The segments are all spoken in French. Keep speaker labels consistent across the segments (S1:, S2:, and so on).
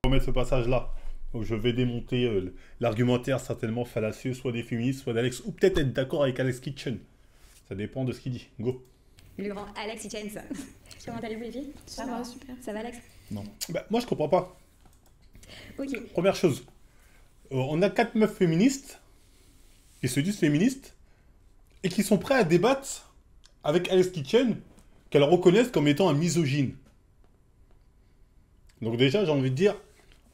S1: Remettre ce passage-là. Donc je vais démonter l'argumentaire certainement fallacieux, soit des féministes, soit d'Alex, ou peut-être être d'accord avec Alex Kitchen. Ça dépend de ce qu'il dit. Go.
S2: Le grand Alex Hitchens. Comment allez-vous les filles?
S3: Ça va, super.
S2: Ça va Alex?
S1: Non. Bah, moi je comprends pas.
S2: Ok.
S1: Première chose, on a 4 meufs féministes qui se disent féministes et qui sont prêts à débattre avec Alex Kitchen qu'elles reconnaissent comme étant un misogyne. Donc déjà j'ai envie de dire,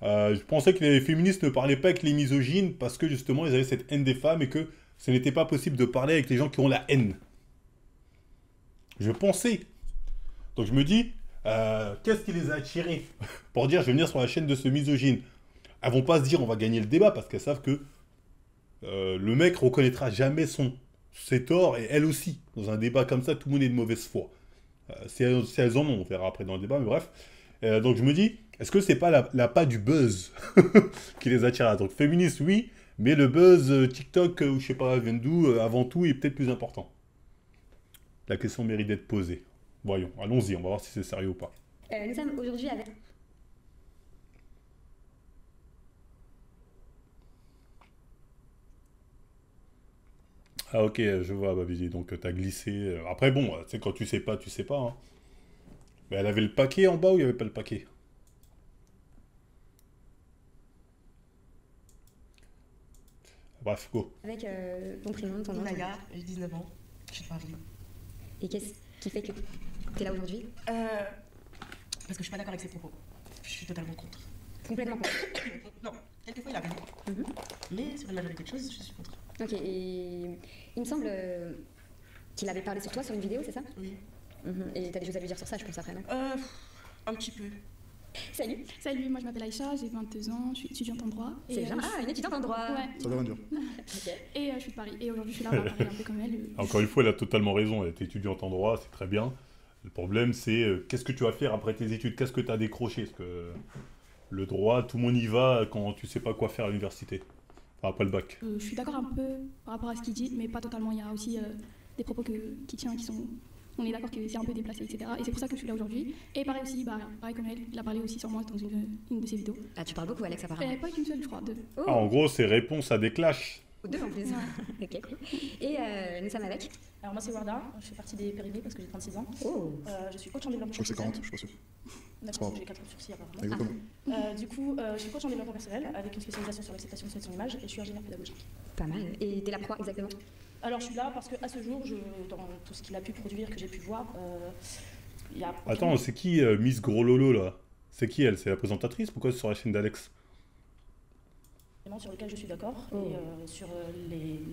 S1: je pensais que les féministes ne parlaient pas avec les misogynes parce que justement ils avaient cette haine des femmes et que ce n'était pas possible de parler avec les gens qui ont la haine. Je pensais. Donc je me dis, qu'est-ce qui les a attirés pour dire je vais venir sur la chaîne de ce misogyne? Elles vont pas se dire on va gagner le débat parce qu'elles savent que le mec reconnaîtra jamais ses torts et elle aussi. Dans un débat comme ça, tout le monde est de mauvaise foi. Si elles en ont, on verra après dans le débat, mais bref. Donc je me dis, est-ce que c'est pas la pas du buzz qui les attire? Donc féministe, oui, mais le buzz TikTok ou je sais pas, vient d'où, avant tout, est peut-être plus important. La question mérite d'être posée. Voyons, allons-y, on va voir si c'est sérieux ou pas.
S2: Nous sommes aujourd'hui avec...
S1: Ah ok, je vois, Babidi, donc t'as glissé. Après bon, tu sais, quand tu sais pas. Hein. Mais elle avait le paquet en bas ou il n'y avait pas le paquet? Bref, go.
S2: Avec ton prénom, ton nom.
S3: Naya, j'ai 19 ans, je suis de Paris.
S2: Et qu'est-ce qui fait que t'es là aujourd'hui?
S3: Parce que je suis pas d'accord avec ses propos. Je suis totalement contre.
S2: Complètement contre.
S3: Non, quelquefois il a raison. Mais sur la majorité de choses, je suis contre.
S2: Ok, et il me semble qu'il avait parlé sur toi sur une vidéo, c'est ça?
S3: Oui.
S2: Et t'as des choses à lui dire sur ça, je pense, après, non?
S3: Un petit peu.
S2: Salut.
S4: Salut, moi je m'appelle Aïcha, j'ai 22 ans, je suis étudiante en droit.
S2: C'est bien. Ah, une étudiante en droit.
S4: Ouais.
S5: Ça veut rien dire.
S2: Ok.
S4: Et je suis de Paris. Et aujourd'hui je suis là pour parler un peu comme elle.
S1: Encore une fois, elle a totalement raison. Elle est étudiante en droit, c'est très bien. Le problème, c'est qu'est-ce que tu vas faire après tes études? Qu'est-ce que tu as décroché? Parce que le droit, tout le monde y va quand tu sais pas quoi faire à l'université. Enfin, après le bac.
S4: Je suis d'accord un peu par rapport à ce qu'il dit, mais pas totalement. Il y a aussi des propos qui tient qui sont. On est d'accord que c'est un peu déplacé, etc. Et c'est pour ça que je suis là aujourd'hui. Et pareil aussi, pareil comme elle, il a parlé aussi sur moi dans une de ses vidéos.
S2: Ah, tu parles beaucoup, Alex, apparemment.
S4: Pas qu'une seule, je crois, deux.
S2: Oh,
S1: Ah, en gros, c'est réponse à des clashs.
S2: deux en plus. Ok. Et nous sommes avec...
S6: Alors moi c'est Warda, je fais partie des périmés parce que j'ai 36 ans.
S2: Oh.
S6: Je suis coach en développement
S5: Je crois que c'est 40,
S6: personnel.
S5: je suis pas sûr.
S6: D'accord, j'ai 4 ans de sursis apparemment.
S5: Exactement.
S6: Du coup, je suis coach en développement personnel avec une spécialisation sur l'acceptation de son image et je suis ingénieur pédagogique.
S2: Pas mal. Et t'es là pourquoi exactement?
S6: Alors je suis là parce qu'à ce jour, dans tout ce qu'il a pu produire, que j'ai pu voir, il y a...
S1: Attends, c'est qui Miss Gros Lolo là? C'est qui elle? C'est la présentatrice? Pourquoi c'est sur la chaîne d'Alex?
S6: Sur lequel je suis d'accord
S2: Oh.
S6: et sur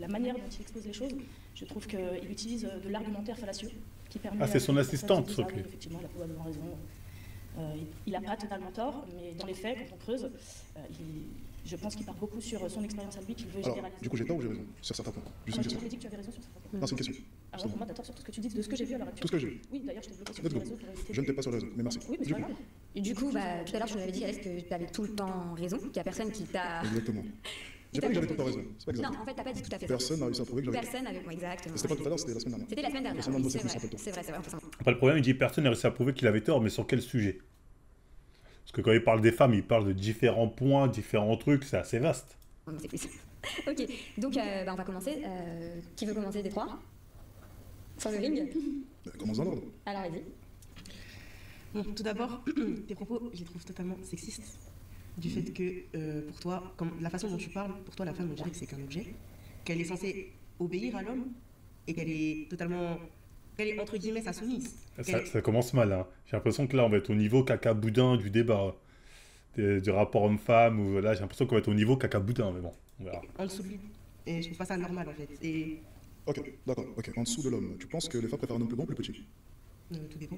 S6: la manière dont il expose les choses, je trouve qu'il utilise de l'argumentaire fallacieux qui permet...
S1: Ah, c'est son
S6: à
S1: assistante,
S6: personne de se dire,
S1: ok.
S6: oui, effectivement, il a probablement raison. Il n'a pas totalement tort, mais dans les faits, quand on creuse, je pense qu'il part beaucoup sur son expérience à lui qu'il veut
S5: Alors,
S6: généraliser.
S5: du coup, j'ai tort ou j'ai raison sur certains points? Juste une
S6: Moi,
S5: question.
S6: j'ai dit que tu avais raison sur certains points.
S5: Non, c'est une question.
S6: Alors pour moi, t'as tort sur tout ce que tu dis, de ce que j'ai vu à l'heure actuelle.
S5: Tout ce que j'ai vu.
S6: Oui, d'ailleurs, je t'ai bloqué sur
S5: Let's
S6: les
S5: go.
S6: réseaux pour éviter...
S5: Je ne t'ai pas sur le réseau, mais merci.
S6: Oui, mais c'est
S5: Du
S6: pas
S5: coup,
S6: grave.
S2: Et du coup, tout à l'heure, je nous avais dit, Alex, que t'avais tout le temps raison, qu'il y a personne qui t'a...
S5: exactement. J'ai pas dit que j'avais tout le temps raison. C'est pas exact.
S2: Non, en fait, t'as pas dit tout à fait ça.
S5: Personne n'a réussi à prouver que j'avais.
S2: Personne avec moi, exactement.
S5: C'était pas tout à l'heure, c'était la semaine dernière.
S2: C'était la semaine dernière.
S5: Personne n'a
S2: Oui,
S5: bossé
S2: c'est
S5: plus,
S2: vrai,
S5: rappelle-toi.
S2: c'est vrai, c'est vrai. Enfin,
S1: Après, le problème, il dit personne n'a réussi à prouver qu'il avait tort, mais sur quel sujet? Parce que quand il parle des femmes, il parle de différents points, différents trucs, c'est assez vaste.
S2: on sait plus. Ok, donc on va commencer. Qui veut commencer des trois? Sur le ring?
S5: Commence dans l'ordre.
S2: Alors, vas-y.
S3: Bon, tout d'abord, tes propos, je les trouve totalement sexistes. Du fait que, pour toi, comme la façon dont tu parles, pour toi, la femme, on dirait que c'est qu'un objet, qu'elle est censée obéir à l'homme et qu'elle est totalement, qu'elle est entre guillemets sa soumise.
S1: Ça commence mal, hein. J'ai l'impression que là, on va être au niveau caca-boudin du débat, du rapport homme-femme, ou là, j'ai l'impression qu'on va être au niveau caca-boudin, mais bon, on verra.
S3: En dessous de lui. Et je trouve pas ça normal, en fait. Et
S5: Ok, d'accord. Ok, en dessous de l'homme, tu penses que les femmes préfèrent un homme plus grand ou plus petit?
S3: tout dépend.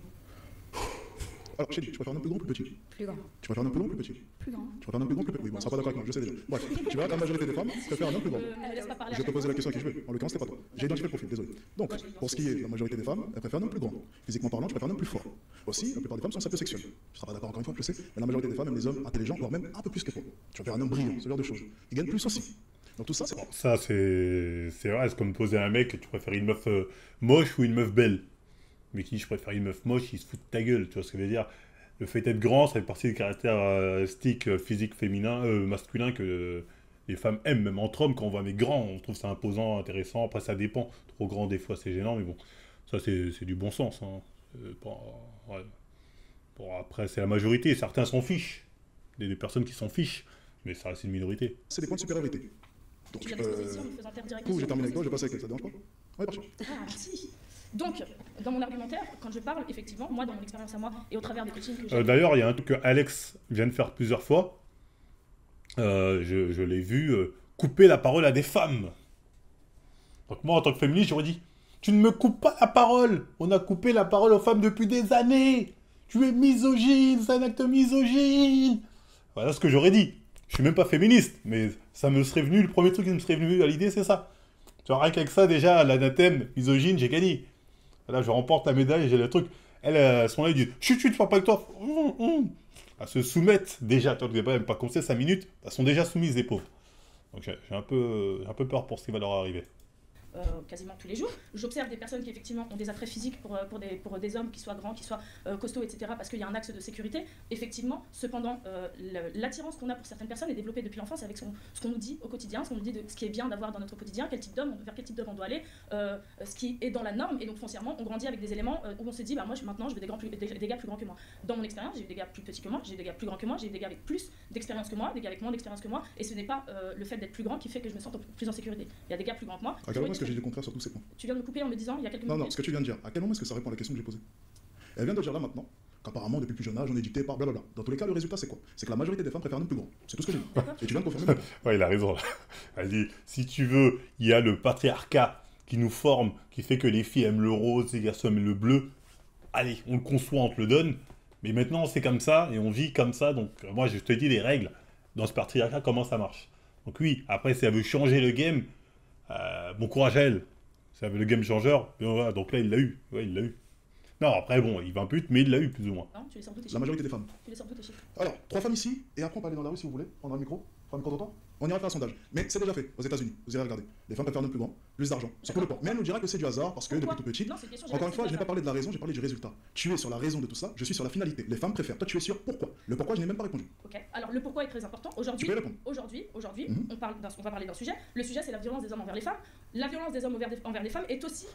S5: Alors, Chélie, tu préfères un homme plus grand ou plus petit?
S2: Plus grand.
S5: Tu préfères un homme plus grand ou plus petit?
S4: Plus grand.
S5: Tu préfères un homme plus grand ou plus petit? Oui, bon, on sera pas d'accord avec moi, je sais déjà. Bref, tu verras, la majorité des femmes préfèrent un homme plus grand.
S6: Ne laisse pas parler à
S5: Je vais te
S6: chaque
S5: poser
S6: fois.
S5: la question à qui je veux. En l'occurrence, c'était pas toi. J'ai identifié le profil, désolé. Donc, pour ce qui est de la majorité des femmes, elles préfèrent un homme plus grand. Physiquement parlant, je préfère un homme plus fort. Aussi, la plupart des femmes sont sapiosexuelles. Tu seras pas d'accord encore une fois, je sais, mais la majorité des femmes aiment les hommes intelligents, voire même un peu plus que toi. Tu préfères un homme brillant, ce genre de choses. Ils gagnent plus aussi. Donc tout ça, c'est
S1: Ça, c'est vrai, c'est comme poser à un mec, tu préfères une meuf moche ou une meuf belle? Mais qui je préfère une meuf moche, il se fout de ta gueule, tu vois ce que je veux dire? le fait d'être grand, ça fait partie des caractéristiques physiques masculins que les femmes aiment, même entre hommes, quand on voit mais grand, on trouve ça imposant, intéressant. Après, ça dépend. Trop grand, des fois, c'est gênant, mais bon, ça, c'est du bon sens. Hein. Ouais. Bon, après, c'est la majorité. Certains s'en fichent. Des personnes qui s'en fichent, mais ça reste une minorité.
S5: C'est des points de supériorité. Donc,
S6: Tu viens d'exposition, me faisant taire
S5: du
S6: directement.
S5: coup, j'ai terminé avec toi, je vais passer avec elle, ça te dérange pas? Ouais, parti.
S6: Ah, merci. Donc, dans mon argumentaire, quand je parle, effectivement, moi, dans mon expérience à moi, et au travers des coachings que j'ai...
S1: D'ailleurs, il y a un truc que Alex vient de faire plusieurs fois. Je l'ai vu couper la parole à des femmes. Donc moi, en tant que féministe, j'aurais dit, tu ne me coupes pas la parole. On a coupé la parole aux femmes depuis des années. Tu es misogyne, c'est un acte misogyne. Voilà ce que j'aurais dit. Je suis même pas féministe, mais ça me serait venu, le premier truc qui me serait venu à l'idée, c'est ça. Tu vois, rien qu'avec ça, déjà, l'anathème misogyne, j'ai gagné. Là, je remporte la médaille, j'ai le truc. Elles sont là, elles disent, chut, chut, je parle pas avec toi. Elles se soumettent déjà, tu vois, même pas commencé 5 minutes, elles sont déjà soumises, les pauvres. Donc j'ai un peu peur pour ce qui va leur arriver.
S6: Quasiment tous les jours. J'observe des personnes qui effectivement ont des attraits physiques pour des hommes qui soient grands, qui soient costauds, etc. parce qu'il y a un axe de sécurité. Effectivement, cependant, l'attirance qu'on a pour certaines personnes est développée depuis l'enfance avec ce qu'on nous dit au quotidien, ce qu'on nous dit de ce qui est bien d'avoir dans notre quotidien, quel type d'homme, vers quel type d'homme on doit aller, ce qui est dans la norme. Et donc foncièrement, on grandit avec des éléments où on se dit, bah moi maintenant je veux des gars plus grands que moi. Dans mon expérience, j'ai eu des gars plus petits que moi, j'ai eu des gars plus grands que moi, j'ai eu des gars avec plus d'expérience que moi, des gars avec moins d'expérience que moi. Et ce n'est pas le fait d'être plus grand qui fait que je me sente plus en sécurité. Il y a des gars plus grands que moi.
S5: À quel moment est-ce que j'ai dit le contraire sur tous ces points?
S6: Tu viens de me couper en me disant il y a quelques
S5: Non,
S6: minutes.
S5: non, ce que tu viens de dire, à quel moment est-ce que ça répond à la question que j'ai posée? Elle vient de dire là maintenant qu'apparemment, depuis le plus jeune âge, on est dicté par blablabla. Dans tous les cas, le résultat, c'est quoi? C'est que la majorité des femmes préfèrent un homme plus grand. C'est tout ce que j'ai dit. Et tu viens de confirmer.
S1: Ouais, il a raison. Elle dit, si tu veux, il y a le patriarcat qui nous forme, qui fait que les filles aiment le rose, les garçons aiment le bleu. Allez, on le conçoit, on te le donne. Mais maintenant, c'est comme ça et on vit comme ça. Donc, moi, je te dis les règles dans ce patriarcat, comment ça marche. Donc oui, après, si elle veut changer le game, bon courage à elle. Si elle veut le game changer, voilà, donc là, il l'a eu. Ouais, il l'a eu. Non, après, bon, il va un but, mais il l'a eu, plus ou moins.
S6: Non, tu les sors d'où tes
S5: La
S6: chiffres?
S5: majorité des femmes.
S6: Tu les sors d'où tes chiffres?
S5: Alors, 3 femmes ici, et après on peut aller dans la rue si vous voulez, on a un micro, on a un micro d'autant. On ira faire un sondage. Mais c'est déjà fait aux États-Unis, vous irez regarder. Les femmes préfèrent un homme plus grand, plus d'argent. C'est pour le point. Mais elle nous dira que c'est du hasard parce que depuis
S6: Pourquoi?
S5: tout petit.
S6: Non, c'est une question,
S5: Encore une fois, je n'ai pas
S6: pas
S5: parlé de la raison, j'ai parlé du résultat. Tu es sur la raison de tout ça, je suis sur la finalité. Les femmes préfèrent. Toi, tu es sur pourquoi. Le pourquoi, je n'ai même pas répondu.
S6: Ok, alors le pourquoi est très important.
S5: Tu
S6: Aujourd'hui,
S5: peux y répondre. Mhm.
S6: on va parler d'un sujet. Le sujet, c'est la violence des hommes envers les femmes. La violence des hommes envers les femmes est aussi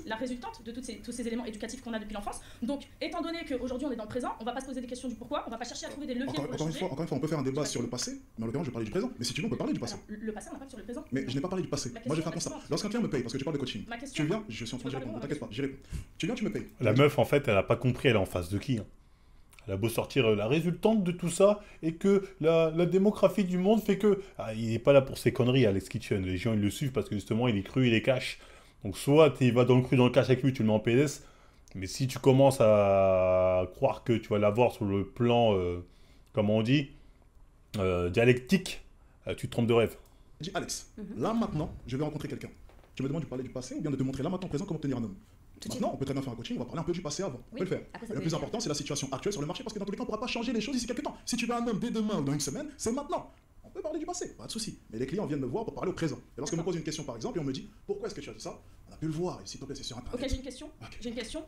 S6: la résultante de tous ces éléments éducatifs qu'on a depuis l'enfance. Donc, étant donné qu'aujourd'hui on est dans le présent, on va pas se poser des questions du pourquoi, on va pas chercher à trouver des leviers pour le changer.
S5: Encore une fois, on peut faire un débat sur le passé, mais en l'occurrence, je vais parler du présent. Mais si tu veux, on peut parler du passé.
S6: Alors, le passé, on n'a pas sur le présent.
S5: Mais je n'ai pas parlé du passé.
S6: La
S5: Moi, je fais un
S6: question,
S5: constat.
S6: la
S5: Lorsqu'un client me paye, parce que tu parles de coaching,
S6: Ma question.
S5: tu viens, je suis en train de répondre, ne t'inquiète pas, j'y réponds. Tu viens, tu me payes.
S1: La meuf, en fait, elle a pas compris, elle est en face de qui, hein. Elle a beau sortir la résultante de tout ça, et que la démographie du monde fait que... Ah, il n'est pas là pour ses conneries, Alex Kitchen. Les gens, ils le suivent parce que justement, il est cru, il est cash. Donc soit tu vas dans le cru, dans le cash avec lui, tu le mets en PDS. Mais si tu commences à croire que tu vas l'avoir sur le plan, comment on dit, dialectique, tu te trompes de rêve.
S5: Je dis Alex, là maintenant, je vais rencontrer quelqu'un. Tu me demandes de parler du passé ou bien de te montrer là maintenant présent comment obtenir un homme.
S2: Tout de
S5: Maintenant, on peut très bien faire un coaching, on va parler un peu du passé avant. On
S2: Oui,
S5: peut le faire.
S2: après, ça
S5: Et le
S2: peut
S5: plus
S2: être-
S5: important, c'est la situation actuelle sur le marché parce que dans tous les cas, on ne pourra pas changer les choses d'ici quelques temps. Si tu veux un homme dès demain ou dans une semaine, c'est maintenant. On peut parler du passé, pas de souci. Mais les clients viennent me voir pour parler au présent. Et lorsqu'on me pose une question par exemple et on me dit pourquoi est-ce que tu as dit ça, on a pu le voir. Et s'il te plaît, c'est sur internet.
S6: Ok, j'ai une question.
S5: Ok.
S6: J'ai une question.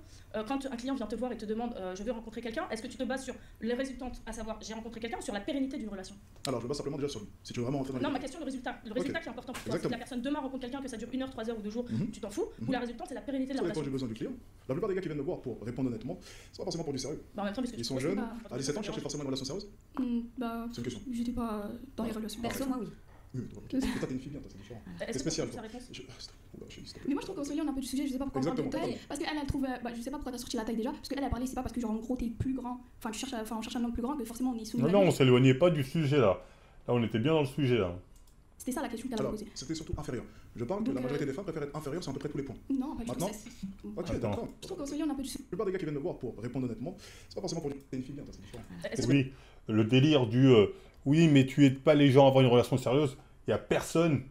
S6: Quand un client vient te voir et te demande je veux rencontrer quelqu'un, est-ce que tu te bases sur les résultantes, à savoir j'ai rencontré quelqu'un, ou sur la pérennité d'une relation?
S5: Alors, je me base simplement déjà sur lui. Si tu veux vraiment entrer dans les
S6: Non, ma question, le résultat. Le résultat qui est important pour toi. Si
S5: Exactement.
S6: la personne demain rencontre quelqu'un, que ça dure 1 heure, 3 heures ou 2 jours, tu t'en fous. Ou la résultante, c'est la pérennité de la
S5: Ça dépend
S6: relation.
S5: du besoin du client. La plupart des gars qui viennent me voir pour répondre honnêtement, c'est pas forcément pour du sérieux.
S6: Bah, en même temps, parce que
S5: Ils
S6: tu
S5: sont
S6: poses
S5: jeunes,
S6: pas-
S5: à 17 ans, chercher forcément une relation sérieuse.
S4: Bah,
S5: C'est une question.
S4: j'étais pas dans les relations.
S2: Perso, moi, oui.
S5: Oui, mais toi, t'es une fille bien, toi, c'est différent.
S6: Est-ce que
S5: spécial,
S6: tu
S5: toi.
S6: sa réponse?
S5: Oula, je dis,
S4: Mais moi je trouve qu'on s'éloigne un peu du sujet, je sais pas pourquoi on parle de
S5: Exactement,
S4: taille. Parce qu'elle, elle trouve. Bah, je sais pas pourquoi t'as sorti la taille déjà. Parce qu'elle a parlé, c'est pas parce que genre en gros t'es plus grand. Enfin, on cherche un homme plus grand que forcément on est soumis.
S1: Non,
S4: à
S1: non,
S4: lui.
S1: on s'éloignait pas du sujet, là. Là, on était bien dans le sujet, là.
S4: C'était ça la question qu'elle a
S5: Alors,
S4: posée.
S5: c'était surtout inférieur. Je parle que
S4: Donc,
S5: la majorité des femmes préfèrent être inférieures sur à peu près tous les points.
S4: Non, pas du tout.
S5: Maintenant Ok,
S1: Attends.
S5: d'accord.
S4: Je trouve qu'on s'éloigne un peu du sujet.
S5: La plupart des gars qui viennent me voir pour répondre honnêtement, c'est pas forcément pour dire que t'es une fille bien, toi, c'est différent.
S6: Est-ce que-
S1: Oui, le délire du oui, mais tu aides pas les gens à avoir une relation sérieuse. Il y a personne,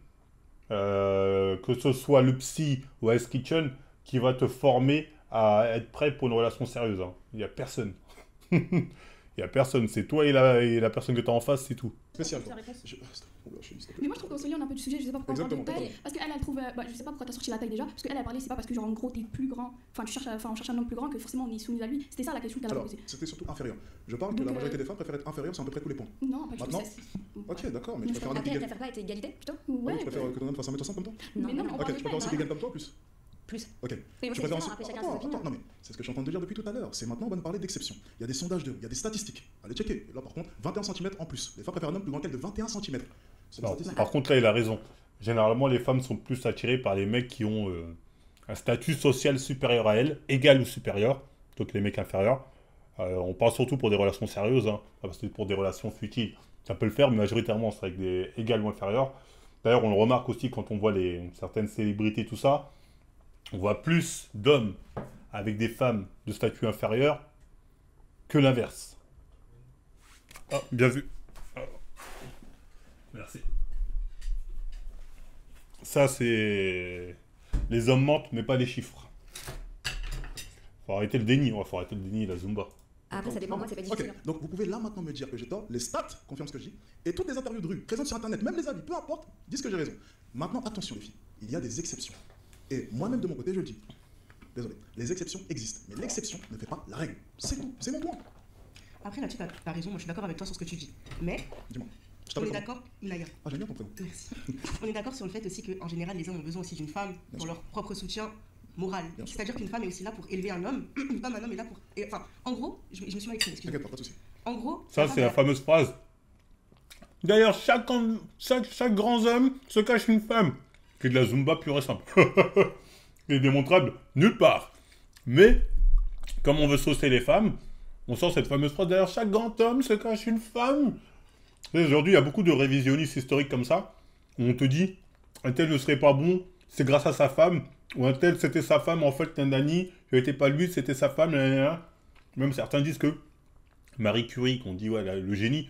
S1: que ce soit le psy ou Ice Kitchen, qui va te former à être prêt pour une relation sérieuse, hein. Il y a personne. Il Il n'y a personne, c'est toi et la personne que tu as en face, c'est tout.
S5: Spécial.
S6: Ta
S5: Quoi.
S6: réponse.
S4: Mais moi je trouve qu'on s'éloigne un peu du sujet, je sais pas pourquoi on parle de
S5: Exactement.
S4: taille, parce qu'elle trouve, je sais pas pourquoi t'as sorti la taille déjà, parce qu'elle a parlé, c'est pas parce que genre en gros t'es plus grand, enfin on cherche un homme plus grand que forcément on est soumis à lui, c'était ça la question qu'elle a
S5: Alors,
S4: posée.
S5: c'était surtout inférieur. Je parle que
S4: Donc,
S5: la majorité des femmes préfèrent être inférieures sur à peu près tous les points.
S4: Non, pas du tout,
S5: Maintenant
S4: ça.
S5: Ok, d'accord, mais
S4: Mais
S5: tu
S4: je
S5: préfères un homme
S2: Après,
S5: qui
S2: elle
S5: gagne.
S2: préfère pas être égalité plutôt
S4: Ouais,
S5: Tu préfères que ton homme fasse 1m60 comme toi
S4: mais non, mais on
S5: Ok,
S4: parle
S5: tu
S4: de
S5: préfères aussi
S4: taille,
S5: qu'il gagne comme toi en plus
S2: plus.
S5: Ok.
S2: Oui, moi,
S5: Tu
S2: c'est
S5: préfères
S2: différent, après chacun ses opinions.
S5: non mais c'est ce que je suis en train de dire depuis tout à l'heure. C'est maintenant on va nous parler d'exception. Il y a des sondages il y a des statistiques. Allez checker. Et là par contre, 21 cm en plus. Les femmes préfèrent un homme plus grand qu'elle de 21 cm. C'est une
S1: Non,
S5: statistique.
S1: par contre, là, il a raison. Généralement, les femmes sont plus attirées par les mecs qui ont un statut social supérieur à elles, égal ou supérieur, plutôt que les mecs inférieurs. On parle surtout pour des relations sérieuses, hein, parce que pour des relations futiles, ça peut le faire, mais majoritairement, c'est avec des égales ou inférieurs. D'ailleurs, on le remarque aussi quand on voit certaines célébrités, tout ça. On voit plus d'hommes avec des femmes de statut inférieur que l'inverse. Ah, bien vu. Ah. Merci. Ça, c'est... Les hommes mentent, mais pas les chiffres. Faut arrêter le déni. Ouais, faut arrêter le déni, la Zumba.
S2: Après, ça dépend, moi, c'est pas difficile.
S5: Ok, donc vous pouvez là maintenant me dire que j'ai tort, les stats confirment ce que je dis, et toutes les interviews de rue, présentes sur internet, même les avis, peu importe, disent que j'ai raison. Maintenant, attention les filles, il y a des exceptions. Et moi-même de mon côté, je le dis. Désolé, les exceptions existent, mais l'exception ne fait pas la règle. C'est tout, c'est mon point.
S3: Après, là-dessus, t'as raison, moi je suis d'accord avec toi sur ce que tu dis. Mais
S5: Dis-moi. Je
S3: on
S5: t'appelle
S3: est
S5: comment
S3: d'accord, Inaya.
S5: Ah, j'aime bien ton prénom.
S3: Merci. On est d'accord sur le fait aussi qu'en général, les hommes ont besoin aussi d'une femme pour leur propre soutien moral.
S5: Bien sûr.
S3: C'est-à-dire qu'une femme est aussi là pour élever un homme, comme un homme est là pour. Enfin, en gros, je me suis mal exprimé, excuse-moi.
S5: T'inquiète pas, pas de soucis.
S3: En gros,
S1: Ça,
S3: femme,
S1: c'est la
S3: elle a-
S1: fameuse phrase. D'ailleurs, chaque grand homme se cache une femme. Qui est de la Zumba pure et simple. Qui est démontrable nulle part. Mais, comme on veut saucer les femmes, on sort cette fameuse phrase. D'ailleurs, chaque grand homme se cache une femme. Et aujourd'hui, il y a beaucoup de révisionnistes historiques comme ça. Où on te dit, un tel ne serait pas bon, c'est grâce à sa femme. Ou un tel, c'était sa femme, en fait, nanani. Ce n'était pas lui, c'était sa femme. Nanana. Même certains disent que Marie Curie, qu'on dit, ouais, le génie.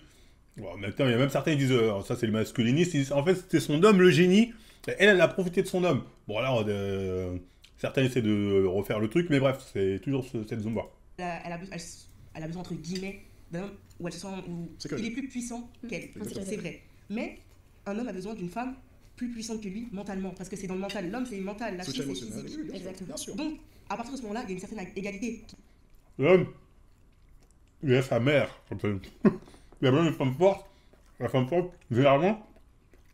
S1: Bon, maintenant, il y a même certains qui disent, ça c'est le masculiniste, ils disent, en fait c'était son homme le génie, et elle a profité de son homme. Bon là, certains essaient de refaire le truc, mais bref, c'est toujours cette Zumba.
S3: elle a besoin, entre guillemets, d'un homme où elle se sent. Où
S5: C'est que-
S3: il est plus puissant qu'elle.
S5: Exactement.
S3: C'est vrai. Mais un homme a besoin d'une femme plus puissante que lui mentalement. Parce que c'est dans le mental. L'homme, c'est mental. La fille,
S5: Soutien
S3: c'est
S5: émotionnel,
S3: physique.
S5: oui, bien sûr,
S2: Exactement.
S5: bien sûr.
S3: Donc, à partir de ce moment-là, il y a une certaine égalité.
S1: L'homme, il a sa mère. Il y a même une femme forte. La femme forte, généralement,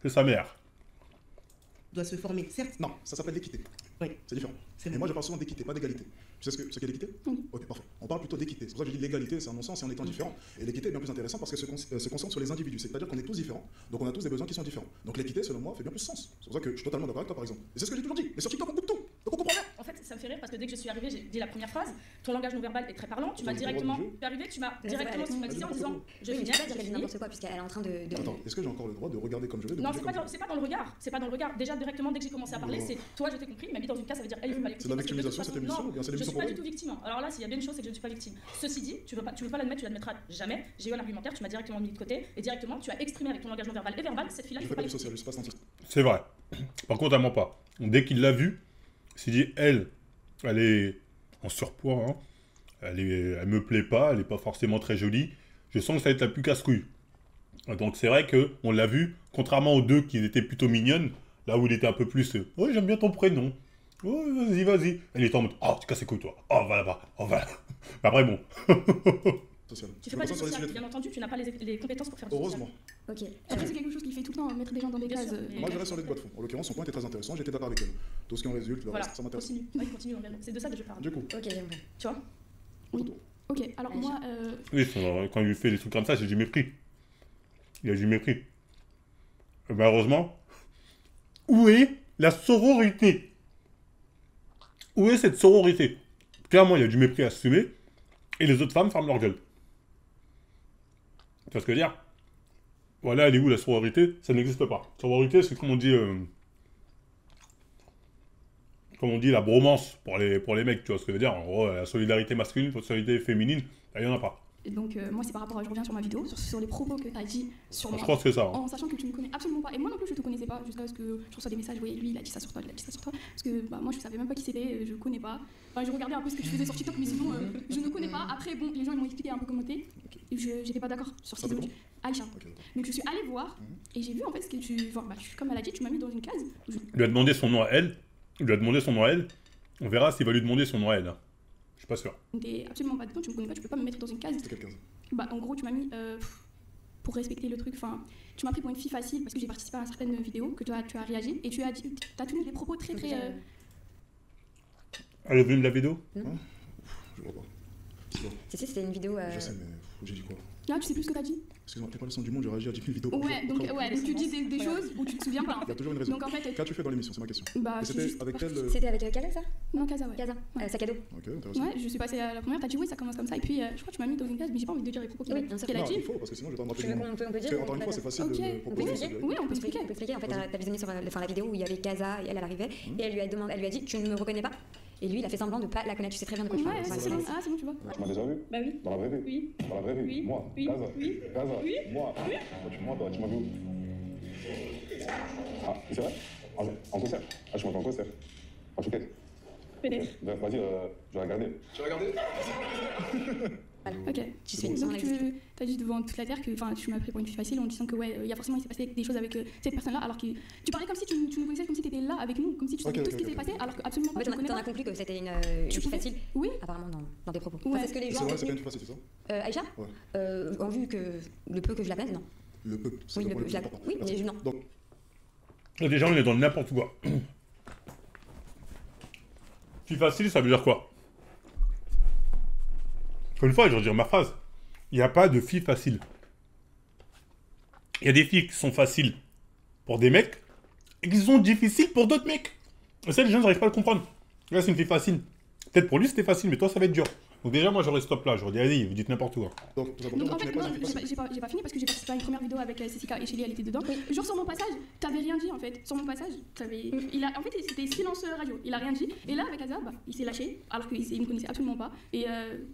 S1: c'est sa mère.
S3: Doit se former. Certes,
S5: Non, ça s'appelle l'équité.
S3: Oui.
S5: C'est différent.
S3: C'est
S5: Et
S3: vrai.
S5: moi, je parle souvent d'équité, pas d'égalité. Tu sais ce qu'est l'équité Ok, parfait. On parle plutôt d'équité. C'est pour ça que je dis l'égalité, c'est un non-sens et en étant différent. Et l'équité est bien plus intéressant parce qu'elle se concentre sur les individus. C'est-à-dire qu'on est tous différents, donc on a tous des besoins qui sont différents. Donc l'équité, selon moi, fait bien plus sens. C'est pour ça que je suis totalement d'accord avec toi, par exemple. Et c'est ce que j'ai toujours dit. Mais sur TikTok, on coupe tout. Donc on comprend rien.
S6: En fait, ça me fait rire parce que dès que je suis arrivée, j'ai dit la première phrase. Ton langage non verbal est très parlant. Tu m'as
S5: Ton
S6: directement.
S5: droit de jeu.
S6: Tu es arrivé, tu m'as
S2: c'est
S6: directement
S2: vrai,
S6: stigmatisé en disant je
S2: Oui, mais
S6: finis,
S2: tu peux pas dire
S6: je
S2: qu'elle dit
S6: finis.
S2: n'importe quoi, puisqu'elle est en train de.
S5: Attends, est-ce que j'ai encore le droit de regarder comme je veux de
S6: Non,
S5: bouger comme je veux
S6: c'est pas dans le regard. C'est pas dans le regard. Déjà, directement, dès que j'ai commencé à parler,
S5: Oh.
S6: c'est toi, je t'ai compris. Il m'a mis dans une case, ça veut dire elle, il faut pas l'écouter.
S5: C'est de la
S6: parce que de toute
S5: victimisation,
S6: façon,
S5: cette émission,
S6: non,
S5: ou bien c'est
S6: je
S5: l'émission
S6: suis pas
S5: pour
S6: du tout victime. Alors là, s'il y a bien une chose, c'est que je ne suis pas victime. Ceci dit, tu veux pas l'admettre, tu l'admettras jamais. J'ai eu un argumentaire, tu m'as directement mis de côté et directement, tu as exprimé avec ton langage non verbal et verbal cette fille-là,
S5: Je
S6: il
S5: fais
S6: faut pas
S5: pas du
S6: l'écouter.
S5: social, je suis pas scientiste.
S1: C'est vrai. Par contre, elle ment pas. Dès qu'il l'a vue, il s'est dit, elle est en surpoids, hein. Elle me plaît pas, elle est pas forcément très jolie. Je sens que ça va être la plus casse-couille. Donc c'est vrai que on l'a vu, contrairement aux deux qui étaient plutôt mignonnes, là où il était un peu plus, oh j'aime bien ton prénom. Oh vas-y. Elle était en mode, oh tu casses les couilles toi. Oh va là-bas, oh va là. Après bon.
S5: Social.
S6: Tu
S5: Je
S6: fais
S5: me
S6: pas du
S5: concentre sur les
S6: social,
S5: sujets.
S6: bien entendu, tu n'as pas les compétences pour faire du social.
S5: Heureusement.
S2: Ok.
S4: Après, c'est quelque chose qui fait tout le temps, mettre des gens dans des
S6: Bien
S4: cases.
S6: sûr, mais-
S5: Moi, je reste sur les boîtes de fond. En l'occurrence, son point était très intéressant. J'étais d'accord avec elle. Tout ce qui en résulte, le
S6: Voilà,
S5: reste, ça m'intéresse.
S6: continue. Oui, continue, c'est de ça que je parle.
S5: Du coup,
S2: Ok, on va.
S6: Tu vois
S4: Ok, alors
S2: Allez,
S4: moi,
S1: Oui, quand il lui fait des trucs comme ça, j'ai du mépris. Il a du mépris. Et malheureusement, où est la sororité? Où est cette sororité? Clairement, il y a du mépris à assumer, et les autres femmes ferment leur gueule. Tu vois ce que je veux dire? Voilà, elle est où la sororité? Ça n'existe pas. Sororité, c'est comme on dit... comme on dit, la bromance pour les mecs, tu vois ce que je veux dire? En gros, la solidarité masculine, la solidarité féminine, il n'y en a pas.
S4: donc moi c'est par rapport à, je reviens sur ma vidéo, sur les propos que tu as dit sur
S1: Je
S4: moi.
S1: crois que c'est ça. Hein.
S4: En sachant que tu ne connais absolument pas, et moi non plus je te connaissais pas, jusqu'à ce que je reçois des messages, oui lui il a dit ça sur toi, il a dit ça sur toi, parce que bah, moi je savais même pas qui c'était, je connais pas, enfin je regardais un peu ce que tu faisais sur TikTok, mais sinon je ne connais pas, Après, bon, les gens ils m'ont expliqué un peu comment t'es. J'étais pas d'accord sur ce
S5: Ça
S4: qu'ils ont
S5: fait
S4: dit. Aïcha.
S5: Ok, d'accord.
S4: Donc je suis allée voir et j'ai vu en fait ce que tu. Enfin, bah, comme elle a dit, tu m'as mis dans une case.
S1: Il lui a demandé son nom à elle. Il lui a demandé son nom à elle. On verra s'il va lui demander son nom à elle. Hein. Je suis pas sûr.
S4: T'es absolument pas dedans, tu me connais pas, tu peux pas me mettre dans une case.
S5: C'était quelle case?
S4: Bah, en gros, tu m'as mis. Pour respecter le truc, enfin, tu m'as pris pour une fille facile parce que j'ai participé à certaines vidéos que tu as réagi et tu as tenu des propos très très.
S1: Elle a vu la vidéo?
S5: Je vois pas. C'est quoi?
S2: Si, c'était une vidéo.
S5: Je sais, mais j'ai dit quoi?
S4: Là, tu sais plus ce que t'as dit?
S5: Excuse-moi, t'es pas le son du monde, j'ai réagi à 10 000 vidéos.
S4: Ouais, donc tu dis des choses où tu te souviens pas.
S5: Il y a toujours une raison.
S4: Donc en fait.
S5: Qu'as-tu fait dans l'émission? C'est ma question.
S4: Bah,
S5: Et
S4: je suis
S5: c'était
S4: juste
S5: avec
S4: partie.
S5: quel.
S2: C'était avec Kaza, ça
S4: Non, Kaza, ouais.
S2: Kaza, sac à dos.
S5: Ok, intéressant.
S4: Ouais, je suis passée à la première, t'as dit oui, ça commence comme ça, et puis je crois que tu m'as mis dans une case, mais j'ai pas envie de dire les propos
S2: Oui, bien sûr.
S4: qu'elle a
S5: Non,
S4: dit.
S5: il faut, parce que sinon je vais pas me
S2: Tu
S5: rappeler
S2: veux
S5: du nom.
S2: qu'on peut dire
S5: Parce que, encore une fois, c'est facile
S4: Ok,
S5: de
S4: on peut
S5: proposer.
S4: expliquer.
S5: c'est-
S4: Oui, on peut
S2: On peut
S4: expliquer.
S2: expliquer. En fait, t'as visionné sur la vidéo où il y avait Kaza et elle arrivait. Et elle lui a dit tu ne me reconnais pas. Et lui, il a fait semblant de pas la connaître. Tu sais très bien de quoi tu parles.
S4: Ouais, c'est bon, ah, c'est bon, tu vois.
S7: Tu m'as déjà vu?
S6: Bah oui.
S7: Dans la vraie vie?
S6: Oui.
S7: Dans la vraie vie?
S6: Oui.
S7: Moi?
S6: Oui.
S7: Gaza?
S6: Oui.
S7: Gaza?
S6: Oui.
S7: Moi? Toi, tu m'as vu où? Ah, c'est vrai? En concert? Ah, tu m'as vu en concert? En chouquette?
S6: Peut-être.
S7: Bref, vas-y, je vais regarder. Tu vas regarder?
S4: Ok.
S2: Tu sais,
S4: Donc tu as dit devant toute la terre que tu m'as pris pour une fille facile en disant que ouais, il y a forcément il s'est passé des choses avec cette personne-là, alors que tu parlais comme si tu nous connaissais, comme si tu étais là avec nous, comme si tu savais
S5: Ok,
S4: tout ce qui
S5: ok,
S4: s'est
S5: ok.
S4: passé, alors que absolument
S2: En
S4: pas.
S2: fait,
S4: Tu ne connais
S2: t'en as
S4: pas.
S2: conclu que c'était une
S4: Tu
S2: fille
S4: pouvais-
S2: facile,
S4: Oui.
S2: apparemment, dans tes propos.
S4: Ouais.
S2: C'est ce que les
S5: C'est
S2: gens.
S5: vrai, c'est pas une fille facile, c'est ça?
S2: Aïcha
S5: Ouais.
S2: En vue que le peu que je la connais, non.
S5: Le peu. C'est
S2: Oui,
S5: le
S2: le
S5: point
S2: peu.
S5: le plus important.
S2: Oui,
S5: Merci.
S2: mais non.
S5: Donc,
S1: Déjà, on est dans le n'importe quoi. Fille facile, ça veut dire quoi? Encore une fois, je vais dire ma phrase. Il n'y a pas de fille facile. Il y a des filles qui sont faciles pour des mecs et qui sont difficiles pour d'autres mecs. Et ça, les gens n'arrivent pas à le comprendre. Là, c'est une fille facile. Peut-être pour lui, c'était facile, mais toi, ça va être dur. Donc déjà, moi, j'aurais stop là. J'aurais dit, allez, vous dites n'importe quoi.
S5: tout ça pour
S4: Donc
S5: dire
S4: en
S5: que tu
S4: fait,
S5: n'es pas
S4: non,
S5: une fille facile.
S4: j'ai pas fini parce que j'ai participé à une première vidéo avec Cécica et Shelly, elle était dedans. Genre sur mon passage, t'avais rien dit en fait. Sur mon passage, en fait c'était silence radio, il a rien dit. Et là avec Azab, il s'est lâché alors qu'il me connaissait absolument pas. Et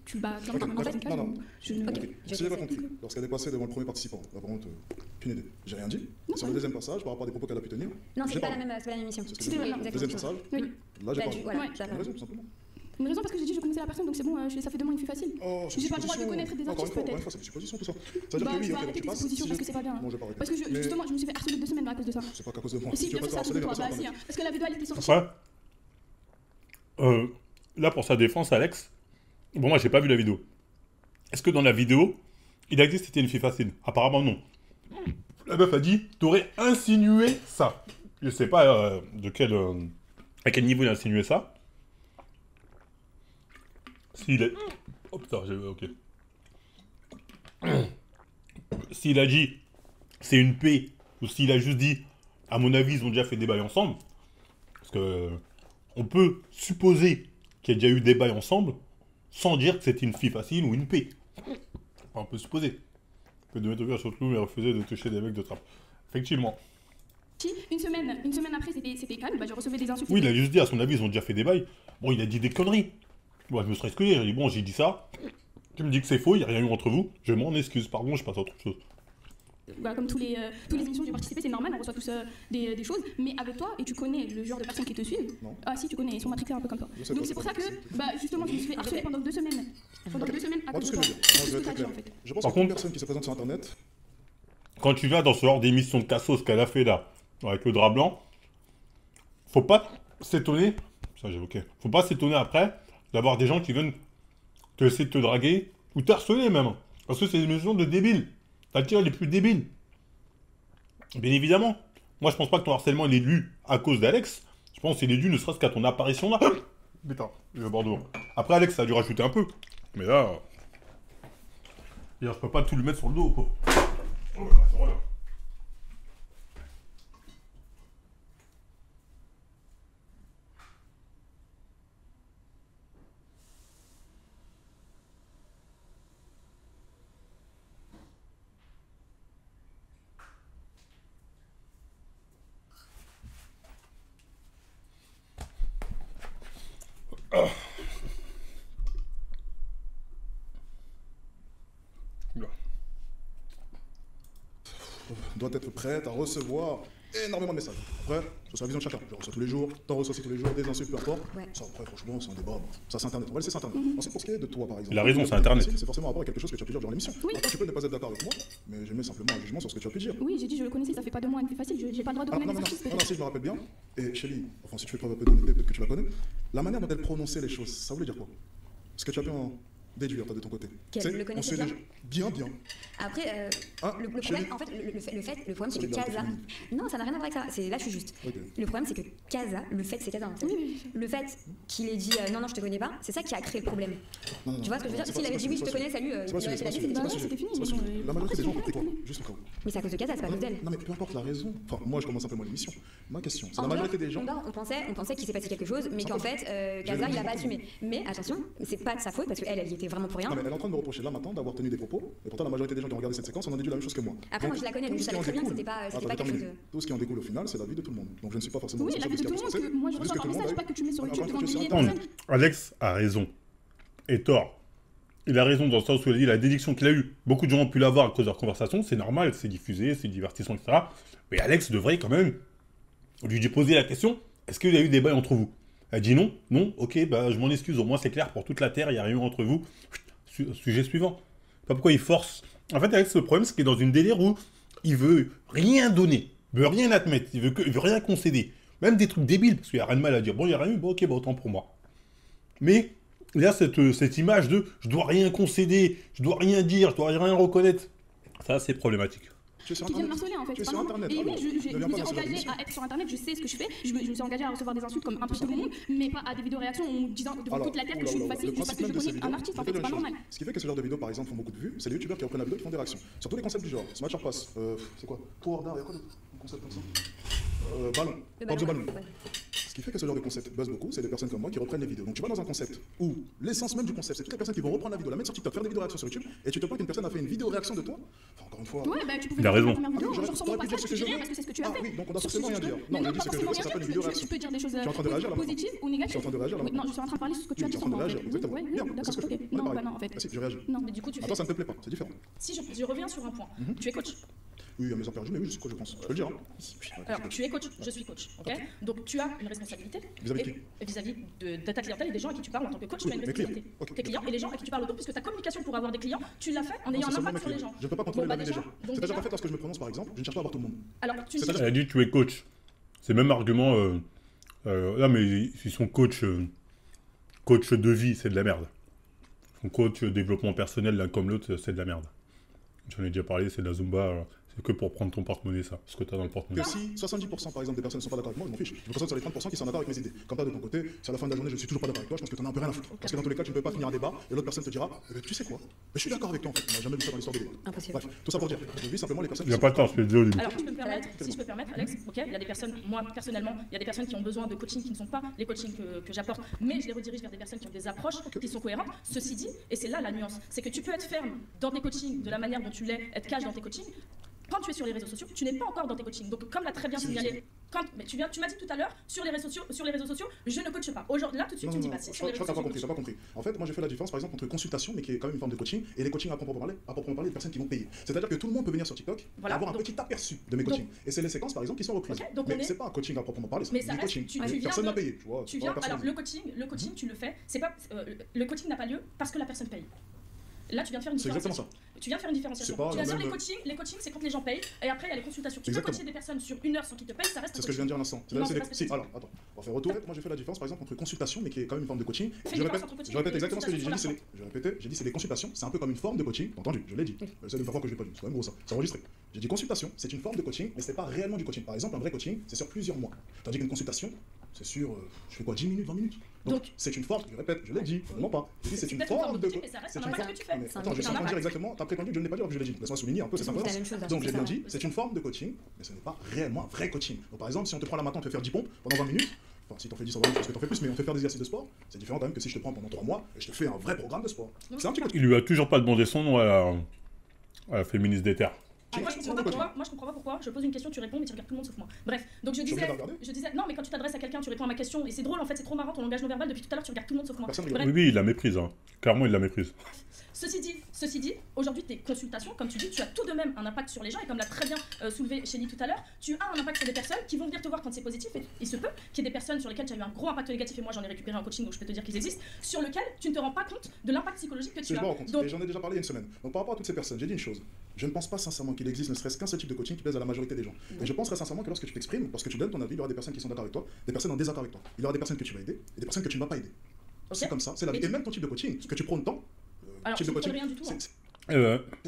S4: tu
S5: Ok,
S4: clairement t'as
S5: d'accord.
S4: une case.
S5: Non, non.
S4: Je ne-
S2: Ok.
S5: Ok.
S2: Je
S5: Si j'ai pas
S2: sais.
S5: compris, lorsqu'elle est passée devant le premier participant, là, par contre, aucune idée. J'ai rien dit. Sur le deuxième passage, par rapport à des propos qu'elle a pu tenir,
S2: Non,
S5: j'ai
S2: c'est pas
S5: parlé.
S2: la même émission.
S5: C'est ce que
S4: C'était
S5: j'ai
S4: vrai,
S5: dit.
S4: non,
S5: Deuxième
S2: exactement.
S5: passage,
S4: Oui.
S5: là, j'ai
S2: Bah,
S5: parlé.
S2: voilà,
S4: Ouais.
S2: tu as
S5: Une
S2: parlé.
S5: raison, tout simplement.
S4: Une raison parce que j'ai dit je connaissais la personne donc c'est bon, ça fait de moi une fille facile.
S5: Oh,
S4: J'ai pas le droit de connaître des
S5: Encore
S4: artistes,
S5: une fois,
S4: peut-être.
S5: c'est des suppositions tout ça.
S4: Bah,
S5: C'est-à-dire que
S4: tu
S5: oui,
S4: vas
S5: ok,
S4: arrêter
S5: tu
S4: tes
S5: passes.
S4: suppositions parce que c'est pas bien.
S5: Bon, je vais pas arrêter.
S4: Parce que
S5: Mais-
S4: justement, je me suis fait harceler 2 semaines à cause de ça.
S5: C'est pas qu'à cause de moi.
S4: Et si,
S5: tu
S4: bien
S5: veux
S4: sûr,
S5: pas
S4: ça
S5: te
S4: a
S5: harceler,
S4: cause de toi,
S5: va
S4: bah
S5: pas
S4: si,
S5: sur
S4: hein. Parce que la vidéo elle était sortie.
S1: Après, là, pour sa défense, Alex, bon, moi, j'ai pas vu la vidéo. Est-ce que dans la vidéo, il a dit que c'était une fille facile? Apparemment, non. La meuf a dit, t'aurais insinué ça. Je sais pas à quel niveau il a insinué ça. S'il est... Oh putain, ok. S'il a dit, c'est une paix, ou s'il a juste dit, à mon avis, ils ont déjà fait des bails ensemble. Parce que... on peut supposer qu'il y a déjà eu des bails ensemble sans dire que c'était une fille facile ou une paix. Enfin, on peut supposer. Que de mettre au cœur sur le clou et refuser de toucher des mecs de trappe. Effectivement.
S4: Si, une semaine après c'était calme, bah, je recevais des insultes.
S1: Oui, il a juste dit, à son avis, ils ont déjà fait des bails. Bon, il a dit des conneries. Moi, je me serais excusé. J'ai dit, bon, j'ai dit ça. Tu me dis que c'est faux, il n'y a rien eu entre vous. Je m'en excuse, pardon, je passe à autre chose.
S4: Bah, comme tous les émissions où j'ai participé, c'est normal, on reçoit tous des choses, mais avec toi, et tu connais le genre de personnes qui te suivent.
S5: Non.
S4: Ah si, tu connais, ils sont matrixés un peu comme toi.
S5: Je sais
S4: Donc
S5: pas,
S4: c'est pour ça
S5: c'est
S4: que, bah, justement, je me suis fait harceler pendant 2 semaines. Pendant 2 semaines à
S5: Moi, tout
S4: cause
S5: ce
S4: de
S5: que
S4: toi.
S5: je veux dire, moi, je vais
S4: Tout ce
S5: être
S4: que t'as
S5: très
S4: dit, en
S5: clair.
S4: fait.
S5: Je pense
S1: Par
S5: qu'une
S1: contre-
S5: personne qui se présente sur Internet,
S1: Quand tu vas dans ce genre d'émission de cassos qu'elle a fait là, avec le drap blanc, faut pas s'étonner, ça j'ai évoqué, faut pas s'étonner après d'avoir des gens qui viennent te essayer de te draguer, ou t'harceler même. Parce que c'est une émission de débiles. T'attires les plus débiles. Bien évidemment. Moi je pense pas que ton harcèlement il est dû à cause d'Alex. Je pense qu'il est dû ne serait-ce qu'à ton apparition là. Putain, le Bordeaux. Après Alex ça a dû rajouter un peu. Mais là... je peux pas tout lui mettre sur le dos quoi. Oh là là, c'est vrai.
S5: doit être prête à recevoir énormément de messages. Après, c'est la vision de chacun. Je reçois tous les jours, t'en reçois aussi tous les jours, des insultes, peu importe.
S2: Ouais.
S5: Ça, après, franchement, c'est un débat. Bon, ça, c'est Internet. On va laisser Internet. Ensuite, pour ce qui est de toi, par exemple.
S1: Il a raison, c'est Internet.
S5: C'est forcément rapport à quelque chose que tu as pu dire durant l'émission.
S4: Oui.
S5: Après, tu peux ne pas être d'accord avec moi, mais j'émets simplement un jugement sur ce que tu as pu dire.
S4: Oui, j'ai dit je le connaissais, ça fait pas de moi une fille facile, j'ai pas le droit de
S5: Ah, non,
S4: connaître
S5: non,
S4: les
S5: non,
S4: artistes.
S5: non, non, si je me rappelle bien, et Shelly, enfin, si tu fais preuve un peu d'honnêteté, peut-être que tu la connais, la manière dont elle prononçait les choses, ça voulait dire quoi? Ce que tu as pu en déduire, toi, de ton côté.
S2: Qu'elle
S5: Tu sais,
S2: le
S5: on
S2: connaissait
S5: sait
S2: bien.
S5: déjà- Bien.
S2: Après,
S5: Ah,
S2: le problème, en fait, le problème, c'est que Casa. Non, ça n'a rien à voir avec ça. Là, je suis juste.
S5: Ok.
S2: Le problème, c'est que Casa, le fait, c'est Casa. En fait. Le fait qu'il ait dit non, non, je te connais pas, c'est ça qui a créé le problème.
S5: Non, non,
S2: Tu vois ce que je veux dire?
S5: c'est
S2: S'il
S5: pas-
S2: avait
S5: c'est
S2: dit oui,
S5: pas-
S2: je te connais, salut,
S5: c'est
S2: il
S5: pas
S2: aurait
S5: sujet,
S2: fait la
S5: c'est
S2: vie,
S5: pas
S2: c'est
S5: sujet,
S4: c'était fini,
S5: c'est pas
S4: mais
S5: sujet.
S4: bon,
S5: La majorité des gens ont
S4: après,
S5: compris quoi? Juste au cas où.
S2: Mais c'est à cause de Casa, c'est pas à cause d'elle.
S5: Non, mais peu importe la raison. Enfin, moi, je commence simplement l'émission. Ma question, c'est
S2: En
S5: la
S2: dehors,
S5: majorité des gens.
S2: on pensait qu'il s'est passé quelque chose, mais qu'en fait, Casa, il a pas assumé. Mais attention, c'est pas de sa faute parce qu'elle, elle y était vraiment pour rien.
S5: Non, mais elle est en train de me reprocher là maintenant d'avoir tenu des propos, et pourtant la majorité des gens qui ont regardé cette séquence en ont déduit la même chose que moi.
S2: Après, moi, je la connais, donc je savais très bien que c'était pas quelque chose de.
S5: Tout ce qui en découle au final, c'est la vie de tout le monde. Donc je ne suis pas forcément
S4: Oui, la vie de tout le monde, que moi je reçois par message, pas que tu mets sur YouTube devant des milliers de
S1: Non,
S4: personnes.
S1: Alex a raison. Et tort. Il a raison dans le sens où il a dit la déduction qu'il a eue. Beaucoup de gens ont pu l'avoir à cause de leur conversation, c'est normal, c'est diffusé, c'est divertissant, etc. Mais Alex devrait quand même lui poser la question, est-ce qu'il y a eu débat entre vous? Elle dit non, non, ok, bah je m'en excuse, au moins c'est clair pour toute la Terre, il n'y a rien eu entre vous. Sujet suivant. Pas pourquoi il force. En fait, Alex, le problème, c'est qu'il est dans une délire où il veut rien donner, il veut rien admettre, il veut rien concéder. Même des trucs débiles, parce qu'il n'y a rien de mal à dire. Bon, il n'y a rien eu, bon, ok, bah autant pour moi. Mais il y a cette image de je dois rien concéder, je dois rien dire, je dois rien reconnaître. Ça, c'est problématique.
S5: Tu es sur
S4: Qui vient de
S5: Internet.
S4: harceler en fait.
S5: Tu es
S4: c'est
S5: sur
S4: pas normal.
S5: Internet.
S4: Et oui,
S5: alors,
S4: je
S5: ne
S4: me
S5: viens
S4: suis
S5: pas dans ce genre
S4: engagée
S5: d'émission.
S4: à être sur Internet, je sais ce que je fais, je me suis engagée à recevoir des insultes comme un peu tout le monde, mais pas à des vidéos réactions en disant devant
S5: Alors,
S4: toute la terre que je
S5: oula,
S4: suis
S5: oula,
S4: facile
S5: le
S4: juste parce que je
S5: principe même de ces
S4: connais
S5: vidéos,
S4: un artiste, en
S5: il
S4: fait,
S5: fait
S4: c'est pas
S5: deux choses.
S4: normal.
S5: Ce qui fait que ce genre de vidéos, par exemple, font beaucoup de vues, c'est les youtubeurs qui reprennent la vidéo qui font des réactions. Surtout les concepts du genre. Smash or Pass, c'est quoi? Tour d'art, il y a quoi d'autre? Un concept comme ça? Ballon. Pop the ballon.
S2: Ouais.
S5: Ce qui fait que ce genre de concept buzz beaucoup, c'est des personnes comme moi qui reprennent les vidéos. Donc tu vas dans un concept où l'essence même du concept, c'est toutes les personnes qui vont reprendre la vidéo, la mettre sur TikTok, faire des vidéos réactions sur YouTube, et tu te plains qu'une personne a fait une vidéo réaction de toi. Enfin, encore une fois.
S4: Ouais, bah tu pouvais
S1: Il a
S4: faire
S1: raison.
S4: la première vidéo,
S5: Ah,
S4: genre sur mon
S5: t'aurais pu dire
S4: passage,
S5: ce que
S4: tu
S5: je
S4: dis rien
S5: veux.
S4: parce que c'est ce que tu as
S5: Ah
S4: fait.
S5: oui, donc on doit
S4: Sur
S5: forcément
S4: ce
S5: rien
S4: que
S5: dire.
S4: tu
S5: Non,
S4: peux-
S5: j'ai dit
S4: pas
S5: ce que je
S4: forcément
S5: veux, ça
S4: rien
S5: s'appelle une
S4: dire,
S5: vidéo
S4: tu
S5: réaction.
S4: peux dire des choses
S5: Tu es en train de réagir là,
S4: positives ou
S5: Je
S4: négatives.
S5: suis en train de réagir là.
S4: Oui, non, je suis en train de parler sur ce que tu as
S5: Tu
S4: dit
S5: es en
S4: sur
S5: train de
S4: moi.
S5: réagir,
S4: Oui,
S5: exactement.
S4: oui,
S5: Bien,
S4: oui,
S5: c'est ce
S4: d'accord,
S5: que je
S4: ok.
S5: fais.
S4: Non,
S5: Pareil.
S4: bah non, en fait.
S5: Ah si, je réagis.
S4: Non.
S6: Mais du coup, tu
S5: À
S6: fais.
S5: toi, ça ne te plaît pas, c'est différent.
S6: Si je reviens sur un point, tu es coach.
S5: Oui, à mes heures perdues, mais oui, je sais quoi, je pense. Je peux le dire. Hein.
S6: Alors, tu es coach, je suis coach. Ok. Donc, tu as une responsabilité.
S5: Vis-à-vis de
S6: Et vis-à-vis de ta clientèle et des gens à qui tu parles en tant que coach, tu
S5: Oui,
S6: as une
S5: mes clients.
S6: responsabilité.
S5: Ok,
S6: Tes clients et les gens à qui tu parles autour, puisque ta communication pour avoir des clients, tu l'as fait en
S5: Non,
S6: ayant
S5: c'est
S6: un
S5: seulement
S6: impact sur
S5: mes
S6: les
S5: clients.
S6: gens.
S5: Je ne peux pas contrôler
S6: Bon,
S5: la
S6: bah,
S5: vie des
S6: déjà,
S5: gens.
S6: donc
S5: C'est-à-dire
S6: déjà-
S5: qu'en fait, lorsque je me prononce par exemple, je ne cherche pas à voir tout le monde.
S6: Alors, tu ne
S5: C'est-à-dire-
S6: cherches
S1: Elle a dit tu es coach. C'est le même argument. Là, mais ils sont coach de vie, c'est de la merde. Ils sont coach développement personnel, l'un comme l'autre, c'est de la merde. J'en ai déjà parlé, c'est de la Zumba. C'est que pour prendre ton porte-monnaie, ça. Ce que tu as dans le porte-monnaie.
S5: Que si 70% par exemple des personnes ne sont pas d'accord avec moi, je m'en fiche. Je me concentre sur les 30% qui sont d'accord avec mes idées. Comme toi de ton côté, sur la fin de la journée, je suis toujours pas d'accord avec toi, je pense que tu en as un peu rien à foutre. Parce que dans tous les cas, tu ne peux pas finir un débat et l'autre personne te dira, eh ben, tu sais quoi, mais je suis d'accord avec toi en fait. On n'a jamais vu ça dans l'histoire des débats.
S2: Impossible.
S5: Bref, tout ça pour dire, je vis simplement les personnes
S1: Il n'y
S5: qui
S1: a
S5: sont
S1: pas de temps, je te le dis au début.
S6: Alors, si je peux me permettre, Alex, ok, il y a des personnes, moi personnellement, il y a des personnes qui ont besoin de coaching qui ne sont pas les coachings que j'apporte, mais je les redirige vers des personnes qui ont des approches qui sont cohérentes. Ceci dit, et c'est là la nuance, c'est que tu peux être ferme dans tes coachings de la manière dont tu l'es, être cash dans tes coachings. Quand tu es sur les réseaux sociaux, tu n'es pas encore dans tes coachings. Donc, comme l'a très bien
S5: Si,
S6: signalé, mais tu m'as dit tout à l'heure, sur les réseaux sociaux, je ne coache pas. Aujourd'hui, là, tout de suite,
S5: Non,
S6: tu me
S5: non,
S6: dis,
S5: non,
S6: bah,
S5: je
S6: sur les
S5: crois
S6: réseaux
S5: que t'as pas
S6: sociaux.
S5: compris, t'as pas compris. En fait, moi j'ai fait la différence par exemple entre consultation, mais qui est quand même une forme de coaching, et les coachings à proprement parler des personnes qui vont payer. C'est-à-dire que tout le monde peut venir sur TikTok et
S6: Voilà,
S5: avoir un
S6: donc-
S5: petit aperçu de mes coachings. Et c'est les séquences par exemple qui sont reprises.
S6: Ok, donc on
S5: Mais
S6: est-
S5: c'est pas un coaching à proprement parler, c'est
S6: Mais
S5: du
S6: ça reste,
S5: coaching.
S6: tu
S5: Mais
S6: viens
S5: personne
S6: de-
S5: n'a payé, tu vois.
S6: Tu
S5: c'est pas
S6: viens,
S5: la personne
S6: alors
S5: qui dit.
S6: le coaching, tu le fais, c'est pas, le coaching n'a pas lieu parce que la personne paye. Là, tu viens de faire une
S5: C'est exactement
S6: différenciation. Tu viens de faire une différenciation.
S5: C'est pas
S6: Tu
S5: la
S6: viens de dire
S5: même-
S6: les coachings, c'est quand les gens payent, et après il y a les consultations. Tu peux
S5: Exactement.
S6: coacher des personnes sur une heure sans qu'ils te payent, ça reste
S5: C'est
S6: un
S5: ce que je viens
S6: coaching.
S5: de dire à l'instant.
S6: Non,
S5: C'est
S6: c'est pas ce que
S5: si,
S6: tu dis.
S5: alors, attends, on va faire retour. Moi, j'ai fait la différence par exemple entre consultation, mais qui est quand même une forme de coaching.
S6: Fais une différence entre coaching
S5: Je répète
S6: et
S5: exactement ce que j'ai dit.
S6: consultation
S5: J'ai dit, c'est des consultations, c'est un peu comme une forme de coaching. T'as entendu, je l'ai dit. Essaye de me faire croire que je l'ai pas dit. C'est quand même gros ça. C'est enregistré. J'ai dit consultation, c'est une forme de coaching, mais c'est pas réellement du coaching. Par exemple, un vrai coaching, c'est sur plusieurs mois. Tandis qu'une consultation, c'est sur, je fais quoi, 10 minutes, 20 minutes. Donc, c'est une forme, je répète, je l'ai dit, je ne mens pas. J'ai dit, c'est une
S6: peut-être une
S5: forme de
S6: coaching, mais ça reste
S5: c'est
S6: un
S5: une-
S6: impact que tu fais.
S5: Mais
S2: C'est un
S5: attends, je suis en train de
S6: impact.
S5: dire exactement, t'as prétendu que je ne l'ai pas dit alors que je l'ai dit. Laisse-moi souligner un peu, c'est
S2: C'est
S5: sympa.
S2: la même chose, hein,
S5: Donc
S2: c'est
S5: j'ai bien
S2: ça.
S5: dit, c'est une forme de coaching, mais ce n'est pas réellement un vrai coaching. Donc par exemple, si on te prend là maintenant, on te fait faire 10 pompes pendant 20 minutes, enfin si t'en fais 10 en 20 minutes, parce que t'en fais plus, mais on te fait faire des exercices de sport, c'est différent quand même que si je te prends pendant 3 mois et je te fais un vrai programme de sport. C'est un petit coaching.
S1: Il lui a toujours pas demandé son nom à la féministe des terres.
S6: Ah, moi, je comprends pas pourquoi. Je pose une question, tu réponds, mais tu regardes tout le monde sauf moi. Bref, donc je
S5: Tu
S6: disais,
S5: regardes regarder
S6: non, mais quand tu t'adresses à quelqu'un, tu réponds à ma question, et c'est drôle en fait, c'est trop marrant ton langage non verbal depuis tout à l'heure, tu regardes tout le monde sauf moi.
S5: Personne
S6: Bref,
S1: Oui, il la méprise. Hein. Clairement, il la méprise.
S6: Ceci dit, aujourd'hui, tes consultations, comme tu dis, tu as tout de même un impact sur les gens, et comme l'a très bien soulevé Chélie tout à l'heure, tu as un impact sur des personnes qui vont venir te voir quand c'est positif, et il se peut qu'il y ait des personnes sur lesquelles tu as eu un gros impact négatif, et moi j'en ai récupéré en coaching, donc je peux te dire qu'ils existent, sur lequel tu ne te rends pas compte de l'impact psychologique que
S5: Si
S6: tu
S5: je
S6: as.
S5: me rends compte,
S6: Donc,
S5: et j'en ai déjà parlé il y a une semaine. Donc par rapport à toutes ces personnes, j'ai dit une chose. Je ne pense pas sincèrement qu'il existe ne serait-ce qu'un seul type de coaching qui plaise à la majorité des gens. Et je pense très sincèrement que lorsque tu t'exprimes, parce que tu donnes ton avis, il y aura des personnes qui sont d'accord avec toi, des personnes en désaccord avec toi. Il y aura des personnes que tu vas aider et des personnes que tu ne vas pas aider. C'est comme ça, c'est la vie.
S6: Mais
S5: Et même ton type de coaching, ce que tu prônes tant,
S6: alors,
S5: type
S6: je
S5: de
S6: ne
S5: coaching,
S6: rien du tout. Hein.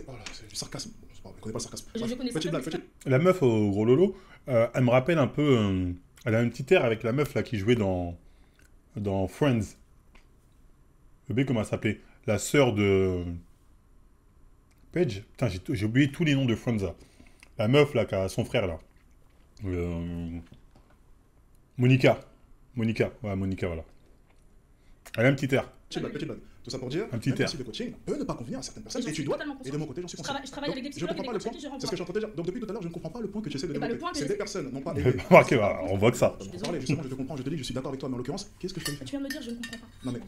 S5: voilà, c'est du sarcasme. Bon, c'est pas vrai, je connais pas le sarcasme.
S6: Je
S5: Bref,
S6: connais
S5: petite
S6: certaines
S5: blague, petite.
S1: La meuf au gros lolo, elle me rappelle un peu. Elle a un petit air avec la meuf là qui jouait dans Friends. Je sais comment elle s'appelait. La sœur de. Paige. Putain, j'ai oublié tous les noms de Friends là. La meuf là qui a son frère là. Monica. Ouais, Monica, voilà. Elle a un petit air.
S5: Petite blague. Tout ça pour dire,
S1: Un petit
S5: même ton
S1: air.
S5: type de coaching peut ne pas convenir à certaines personnes,
S6: Et j'en
S5: et tu
S6: suis
S5: dois.
S6: totalement
S5: Et de mon côté, j'en suis conscient.
S6: Je travaille avec des
S5: Donc, je
S6: psychologues et
S5: comprends
S6: des
S5: pas le point.
S6: coachs à qui je renvoie.
S5: C'est ce que je suis en train de dire. Donc depuis tout à l'heure, je ne comprends pas le point que tu essaies de
S6: Et bah, le
S5: développer.
S6: point que
S5: Ces
S6: j'ai-
S5: deux personnes n'ont pas.
S1: Remarquez, on voit que ça.
S5: On va parler, justement, je te comprends, je te dis, je suis d'accord avec toi, mais en l'occurrence, qu'est-ce que je fais
S6: Tu viens de me dire, je ne comprends pas.
S5: Non mais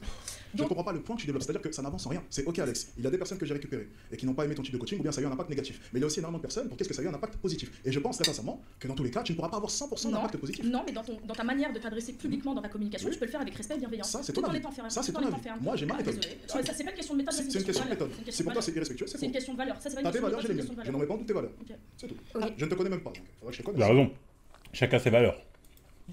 S5: je ne comprends pas le point que tu développes, c'est-à-dire que ça n'avance en rien. C'est ok Alex, il y a des personnes que j'ai récupérées et qui n'ont pas aimé ton type de coaching ou bien ça a eu un impact négatif. Mais il y a aussi énormément de personnes pour qu'est-ce que ça a eu un impact positif. Et je pense très sincèrement que dans tous les cas, tu ne pourras pas avoir 100% d'impact positif.
S6: Non, mais dans ta manière de t'adresser publiquement dans ta communication, tu peux le faire avec respect et bienveillance.
S5: Ça, c'est
S6: tout
S5: ton
S6: en
S5: avis.
S6: étant ferme.
S5: Ça, c'est
S6: tout
S5: ton
S6: en étant
S5: avis.
S6: ferme.
S5: Moi, j'ai ma
S6: Ah,
S5: méthode.
S6: désolé. Ça, c'est pas une question de méthode,
S5: C'est une question de méthode. C'est pour toi, c'est irrespectueux, c'est
S6: C'est une
S5: faux.
S6: question de valeur. Ça, c'est pas une
S5: T'as tes
S6: question de
S5: valeurs, j'ai les
S6: méthode,
S5: miennes.
S6: c'est
S5: Je
S6: une
S5: n'en
S6: question
S5: mets pas en doute tes valeurs.
S6: Ok.
S5: C'est tout.
S2: Ok.
S5: Je ne te connais même pas. Donc, faudrait que je te
S1: Il a
S5: connaisse.
S1: raison. Chacun ses valeurs.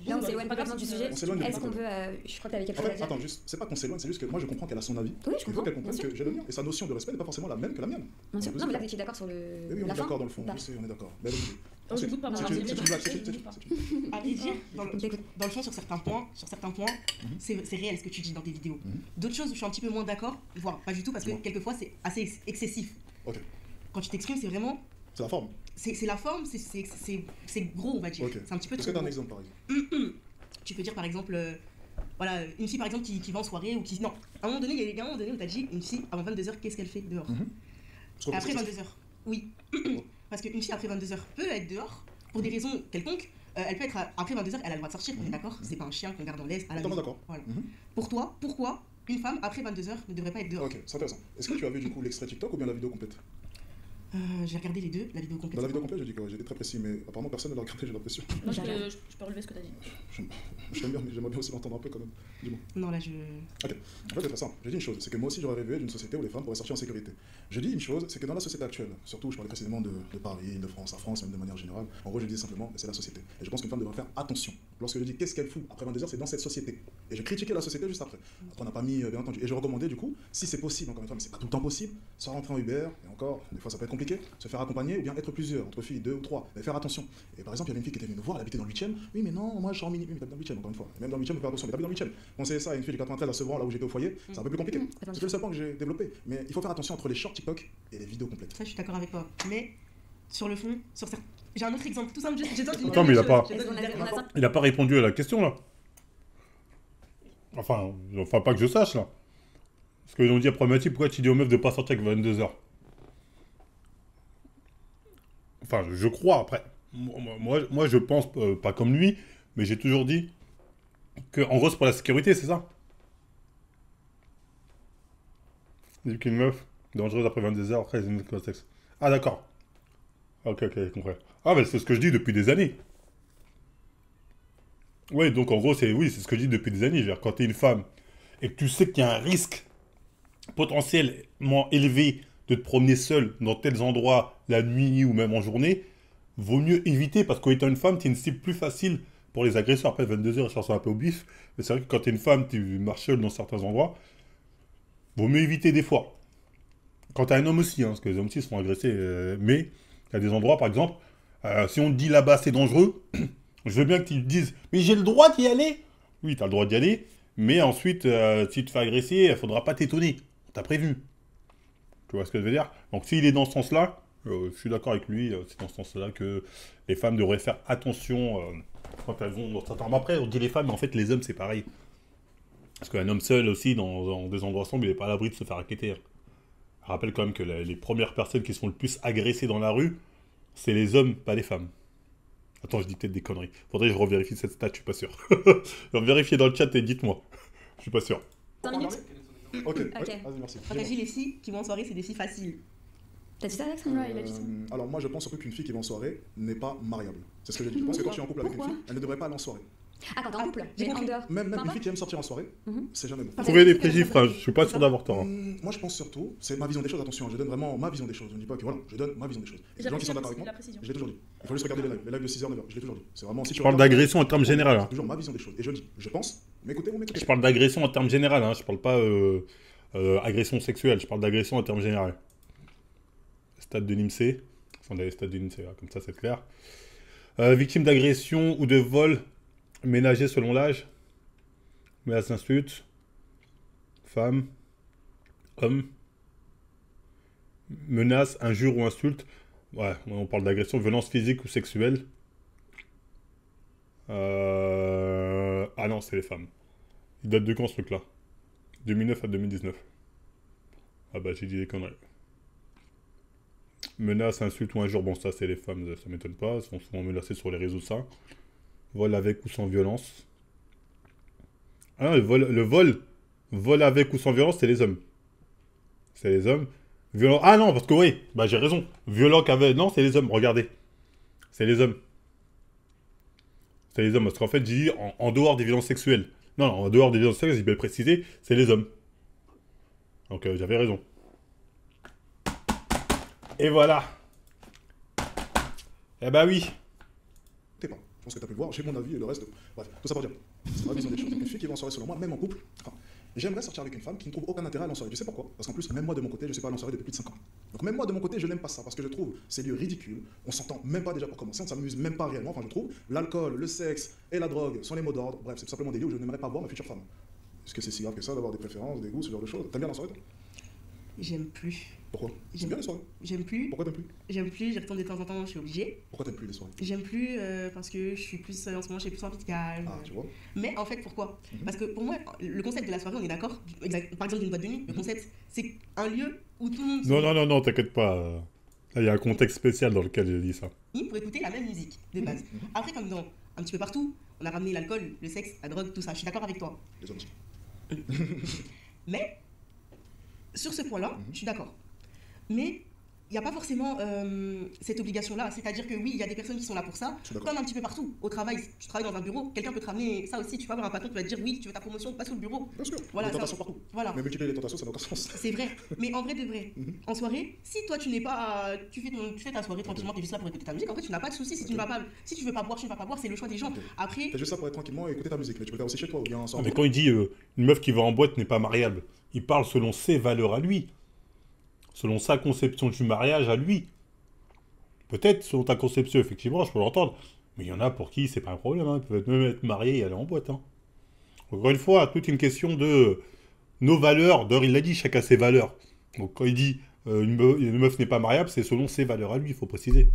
S2: Là, on s'éloigne complètement du sujet.
S5: On s'éloigne du
S2: Est-ce qu'on
S5: sujet.
S2: peut. Je crois que tu avais quelque
S5: En
S2: chose à
S5: fait,
S2: dire.
S5: attends, juste, c'est pas qu'on s'éloigne, c'est juste que moi je comprends qu'elle a son avis.
S2: Oui, je
S5: Il faut
S2: comprends.
S5: qu'elle
S2: Bien
S5: comprenne
S2: sûr.
S5: que j'ai le mien. Et sa notion de respect n'est pas forcément la même que la mienne.
S2: Bien sûr.
S5: On est
S2: Non, mais là,
S5: tous
S2: vous étiez d'accord sur le.
S5: Oui, on
S2: la
S5: est
S2: fin
S5: d'accord dans le fond.
S2: Bah.
S5: Je sais, on est d'accord. Ben, vas-y.
S6: Oh, je doute pas, moi,
S5: C'est
S6: j'ai
S5: une
S6: dit-
S5: blague, c'est
S6: j'ai
S5: une
S6: dit-
S5: blague.
S3: À vrai dire, dans le,
S2: Écoute.
S3: dans le fond, sur certains points, c'est réel ce que tu dis dans tes vidéos.
S5: Mhm.
S3: D'autres choses où je suis un petit peu moins d'accord, voire pas du tout, parce que
S5: Dis-moi.
S3: quelquefois c'est assez excessif.
S5: Ok.
S3: Quand tu t'exprimes, c'est vraiment.
S5: C'est la forme.
S3: C'est la forme, c'est gros, on va dire.
S5: Ok.
S3: C'est un petit peu
S5: Est-ce
S3: trop
S5: que t'as un
S3: gros.
S5: exemple par exemple?
S3: Tu peux dire par exemple, voilà, une fille par exemple qui va en soirée ou qui. Non, à un moment donné, il y a un moment donné où t'as dit une fille avant 22h, qu'est-ce qu'elle fait dehors
S5: Je trouve que
S3: Après
S5: c'est-
S3: 22h, oui. Parce qu'une fille après 22h peut être dehors pour des raisons quelconques. Elle peut être après 22h, elle a le droit de sortir, on est d'accord. C'est pas un chien qu'on garde en laisse à la
S5: Totalement
S3: maison.
S5: d'accord.
S3: Voilà.
S5: Mhm.
S3: Pour toi, pourquoi une femme après 22h ne devrait pas être dehors
S5: Ok, c'est intéressant. Est-ce que tu as vu du coup l'extrait TikTok ou bien la vidéo complète?
S3: J'ai regardé les deux, la vidéo complète.
S5: Dans la vidéo complète, j'ai dit quoi? J'étais très précis, mais apparemment personne ne l'a regardé, j'ai l'impression.
S6: Non, je peux relever ce que t'as dit.
S5: Je t'aime bien, mais j'aimerais bien aussi l'entendre un peu quand même. Dis-moi.
S3: Non, là je.
S5: Ok, en fait c'est très simple. J'ai dit une chose, c'est que moi aussi j'aurais rêvé d'une société où les femmes pourraient sortir en sécurité. Je dis une chose, c'est que dans la société actuelle, surtout je parlais précisément de Paris, de France, à France, même de manière générale, en gros je dis simplement que c'est la société. Et je pense qu'une femme devrait faire attention. Lorsque je dis qu'est-ce qu'elle fout après 22h, c'est dans cette société. Et je critiquais la société juste après. Après on n'a pas mis, bien entendu. Et je recommandais du coup, si c'est possible, encore une fois, mais c'est pas tout le temps possible, sans rentrer en Uber, et encore, des fois ça peut être compliqué, se faire accompagner ou bien être plusieurs, entre filles, 2 ou 3, mais faire attention. Et par exemple, il y avait une fille qui était venue nous voir, elle habitait dans le 8ème. Oui, mais non, moi je suis en mini. Oui, mais t'habites dans le 8ème, encore une fois. Et même dans le 8ème, faire attention, mais t'habites dans le 8ème. Conseiller ça à une fille du 93 à Sevran, là où j'étais au foyer, c'est un peu plus compliqué. C'est le seul point que j'ai développé. Mais il faut faire attention entre les shorts TikTok et les vidéos complètes.
S3: Ça, je suis d'accord avec toi. Mais sur le fond, sur certains. J'ai un autre exemple, tout simple. J'ai besoin d'une
S1: Attends, mais il a
S3: dernière
S1: pas-
S3: chose. J'ai besoin d'une dernière chose.
S1: Il n'a pas répondu à la question là. Enfin, pas que je sache là. Parce qu'ils ont dit à problématique, pourquoi tu dis aux meufs de pas sortir avec 22h? Enfin, je crois après. Moi je pense pas comme lui, mais j'ai toujours dit que, en gros, c'est pour la sécurité, c'est ça? Vu qu'une meuf dangereuse après 22h, après, c'est une contexte. Ah, d'accord. Ok, j'ai compris. Ah, mais c'est ce que je dis depuis des années. Ouais, donc en gros, c'est ce que je dis depuis des années. Je veux dire, quand tu es une femme et que tu sais qu'il y a un risque potentiellement élevé de te promener seule dans tels endroits la nuit ou même en journée, vaut mieux éviter parce qu'étant une femme, tu es une cible plus facile pour les agresseurs. Après 22h, je sors un peu au bif, mais c'est vrai que quand tu es une femme, tu marches seule dans certains endroits, vaut mieux éviter des fois. Quand tu es un homme aussi, hein, parce que les hommes aussi se font agresser, mais il y a des endroits, par exemple, si on te dit là-bas c'est dangereux, je veux bien que tu te dises, mais j'ai le droit d'y aller. Oui, tu as le droit d'y aller, mais ensuite, si tu te fais agresser, il ne faudra pas t'étonner. On t'a prévenu. Tu vois ce que je veux dire? Donc s'il est dans ce sens-là, je suis d'accord avec lui, c'est dans ce sens-là que les femmes devraient faire attention quand elles vont dans certains endroits. Après, on dit les femmes, mais en fait les hommes c'est pareil. Parce qu'un homme seul aussi, dans des endroits sombres, il n'est pas à l'abri de se faire raqueter. Je rappelle quand même que les premières personnes qui sont le plus agressées dans la rue, c'est les hommes, pas les femmes. Attends, je dis peut-être des conneries. Faudrait que je revérifie cette stat, je suis pas sûr. Vérifiez dans le chat et dites-moi. Je suis pas sûr.
S2: 5 minutes
S5: Ok, ouais,
S2: Ok.
S5: vas-y, merci.
S3: Quand t'as dit les filles qui vont en soirée, c'est des filles faciles.
S2: T'as dit ça, Alex?
S4: Ouais, il a dit ça.
S5: Alors moi je pense surtout qu'une fille qui va en soirée n'est pas mariable. C'est ce que j'ai dit. Je pense que quand tu es en couple avec une
S4: Pourquoi
S5: fille, elle ne devrait pas aller en soirée.
S2: Ah, quand t'es en couple,
S3: j'ai
S2: mais en
S3: compris.
S2: dehors.
S5: Même
S2: Peu
S5: une
S2: importe.
S5: fille qui aime sortir en soirée,
S2: Mhm.
S5: c'est jamais bon.
S1: Trouvez des préjugés, je suis pas sûr d'avoir tort.
S5: Moi je pense surtout, c'est ma vision des choses, attention, je donne vraiment ma vision des choses. Je ne dis pas que voilà, je donne ma vision des choses. Et les gens qui sont d'accord avec moi,
S6: la précision.
S5: je l'ai toujours dit. Il faut juste regarder les lives de 6h, 9h, je l'ai toujours dit. C'est vraiment si tu
S1: Je parle
S5: regardes-
S1: d'agression en termes généraux.
S5: C'est toujours ma vision des choses. Et je dis, je pense, m'écoutez ou m'écoutez.
S1: Je parle d'agression en termes généraux, hein. Je parle pas agression sexuelle, je parle d'agression en termes généraux. Stade de l'INSEE. Enfin, les stades de l'INSEE, là, comme ça c'est clair. Victime d'agression ou de vol ménager selon l'âge. Menaces d'insultes. Femmes. Hommes. Menaces, injures ou insultes. Ouais, on parle d'agression, violence physique ou sexuelle. Ah non, c'est les femmes. Il date de quand ce truc-là? 2009 à 2019. Ah bah j'ai dit des conneries. Menaces, insultes ou injures, bon ça c'est les femmes, ça m'étonne pas, elles sont souvent menacées sur les réseaux ça. Vol avec ou sans violence. Ah non, vol avec ou sans violence, c'est les hommes. C'est les hommes. Violent... Ah non, parce que oui, bah j'ai raison. Violent qu'avec... Non, c'est les hommes, regardez. C'est les hommes. C'est les hommes, parce qu'en fait, j'ai dit en dehors des violences sexuelles. Non, en dehors des violences sexuelles, j'ai bien précisé, c'est les hommes. Donc j'avais raison. Et voilà. Eh bah oui.
S5: T'es pas. Je pense que tu as pu le voir, j'ai mon avis et le reste. Bref, tout ça pour dire. C'est ma vision des choses. Une fille qui va en soirée, selon moi, même en couple, enfin, j'aimerais sortir avec une femme qui ne trouve aucun intérêt à aller en soirée. Tu sais pourquoi? Parce qu'en plus, même moi de mon côté, je ne suis pas allé en soirée depuis plus de 5 ans. Donc même moi de mon côté, je n'aime pas ça parce que je trouve ces lieux ridicules. On s'entend même pas déjà pour commencer, on ne s'amuse même pas réellement. Enfin, je trouve l'alcool, le sexe et la drogue sont les mots d'ordre. Bref, c'est tout simplement des lieux où je n'aimerais pas voir ma future femme. Est-ce que c'est si grave que ça d'avoir des préférences, des goûts, ce genre de choses? T'aimes bien la soirée, toi?
S3: J'aime plus.
S5: Pourquoi?
S3: J'aime-
S5: C'est bien les soirées.
S3: J'aime plus.
S5: Pourquoi t'aimes plus?
S3: J'aime plus, j'y retourne de temps en temps, je suis obligée.
S5: Pourquoi t'aimes plus les soirées?
S3: J'aime plus parce que je suis plus en ce moment, j'ai plus envie de calme.
S5: Ah, tu vois.
S3: Mais en fait, pourquoi?
S5: Mhm.
S3: Parce que pour moi, le concept de la soirée, on est d'accord. Par exemple, d'une boîte de nuit, le concept, c'est un lieu où tout le monde
S1: Non, t'inquiète pas. Là, il y a un contexte spécial dans lequel j'ai dit ça.
S3: se pour écouter la même musique de base.
S5: Mhm.
S3: Après, comme dans un petit peu partout, on a ramené l'alcool, le sexe, la drogue, tout ça. Je suis d'accord avec toi.
S5: Les hommes aussi.
S3: Mais sur ce point-là,
S5: Mhm.
S3: je suis d'accord. Mais il n'y a pas forcément cette obligation-là. C'est-à-dire que oui, il y a des personnes qui sont là pour ça.
S5: Je suis d'accord.
S3: Comme un petit peu partout. Au travail, tu travailles dans un bureau, quelqu'un peut te ramener ça aussi. Tu peux avoir un patron qui va te dire oui, tu veux ta promotion, passe au bureau.
S5: Bien sûr.
S3: Voilà,
S5: Des
S3: ça-
S5: tentations partout.
S3: Voilà.
S5: Mais multiplier les tentations, ça n'a aucun sens.
S3: C'est vrai. Mais en vrai de vrai,
S5: Mhm.
S3: en soirée, si toi tu n'es pas. Tu fais ta soirée tranquillement, tu es juste là pour écouter ta musique. En fait, tu n'as pas de souci. Si tu ne vas pas. Si tu veux pas boire, tu ne vas pas boire. C'est le choix des gens.
S5: Ok.
S3: Après,
S5: T'es juste là pour être tranquillement et écouter ta musique. Mais tu peux le faire aussi chez toi ou bien sans.
S1: Ah, mais quand il dit une meuf qui va en boîte n'est pas mariable, il parle selon ses valeurs à lui. Selon sa conception du mariage à lui. Peut-être, selon ta conception, effectivement, je peux l'entendre. Mais il y en a pour qui c'est pas un problème. Hein. Ils peuvent même être mariés et aller en boîte. Hein. Encore une fois, toute une question de nos valeurs. D'ailleurs, il l'a dit, chacun ses valeurs. Donc quand il dit une meuf n'est pas mariable, c'est selon ses valeurs à lui, il faut préciser.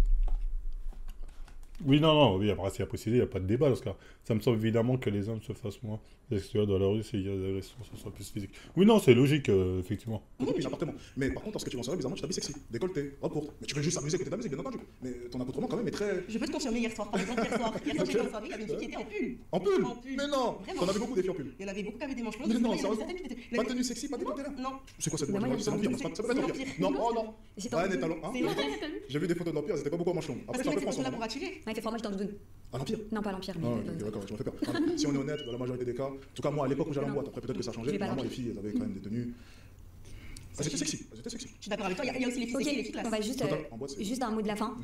S1: Oui, oui, après, s'il y a précisé, il n'y a pas de débat dans ce cas. Ça me semble évidemment que les hommes se fassent moins sexuels dans la rue s'il y a des agressions, ce soit plus physique. Oui, non, c'est logique, effectivement.
S5: Oui, appartement. Mais par contre, lorsque tu vas en soirée, bizarrement, tu t'habilles sexy, décolleté, robe courte. Mais tu veux juste amuser, écouter ta musique, bien entendu. Mais ton accoutrement, quand même, est très.
S3: je peux te confirmer hier soir. Par exemple, hier soir, j'étais en soirée, il y avait une fille qui était en pull.
S5: En pull.
S3: En pull.
S5: Mais non.
S3: Vraiment.
S5: T'en avais beaucoup des filles en pull.
S3: Il y en avait beaucoup qui avaient des manches longues.
S5: Mais non,
S3: il y en avait
S5: sérieusement.
S3: certaines qui étaient- il y
S5: Pas
S3: avait-
S5: de tenue sexy, pas décolleté là.
S3: Non,
S5: C'est quoi cette
S2: Mais moi,
S5: image?
S2: il y
S5: C'est
S2: a
S5: l'Empire,
S3: c'est-
S5: ça peut
S3: c'est
S5: pas être l'Empire.
S3: l'Empire.
S5: Non, oh non.
S2: J'étais
S5: Ouais,
S2: en
S5: des
S2: doudoune.
S5: talons. Hein
S3: C'est l'Empire.
S5: J'ai vu des photos de l'Empire, elles étaient pas beaucoup en manches longues.
S3: Parce
S5: Après,
S3: que
S5: c'est un
S3: là,
S5: peu
S3: c'était
S5: France.
S3: là pour attirer.
S2: Ouais, il fait froid, moi j'étais en doudoune.
S5: À l'Empire.
S2: Non, pas l'Empire, mais.
S5: Ah, ok, d'accord, tu m'as fait peur. Enfin, si on est honnête, dans la majorité des cas, en tout cas moi à l'époque où j'allais en boîte, après peut-être que ça a changé,
S2: Je vais pas
S5: normalement les
S2: l'Empire.
S5: filles elles avaient quand même des tenues. Elles étaient sexy, elles étaient sexy.
S3: Je suis d'accord avec toi. Il y a aussi les filles
S2: Ok,
S3: sexy et les filles
S2: on
S3: classes.
S2: va juste.
S5: Total, en boîte, c'est-
S2: Juste un mot de la fin.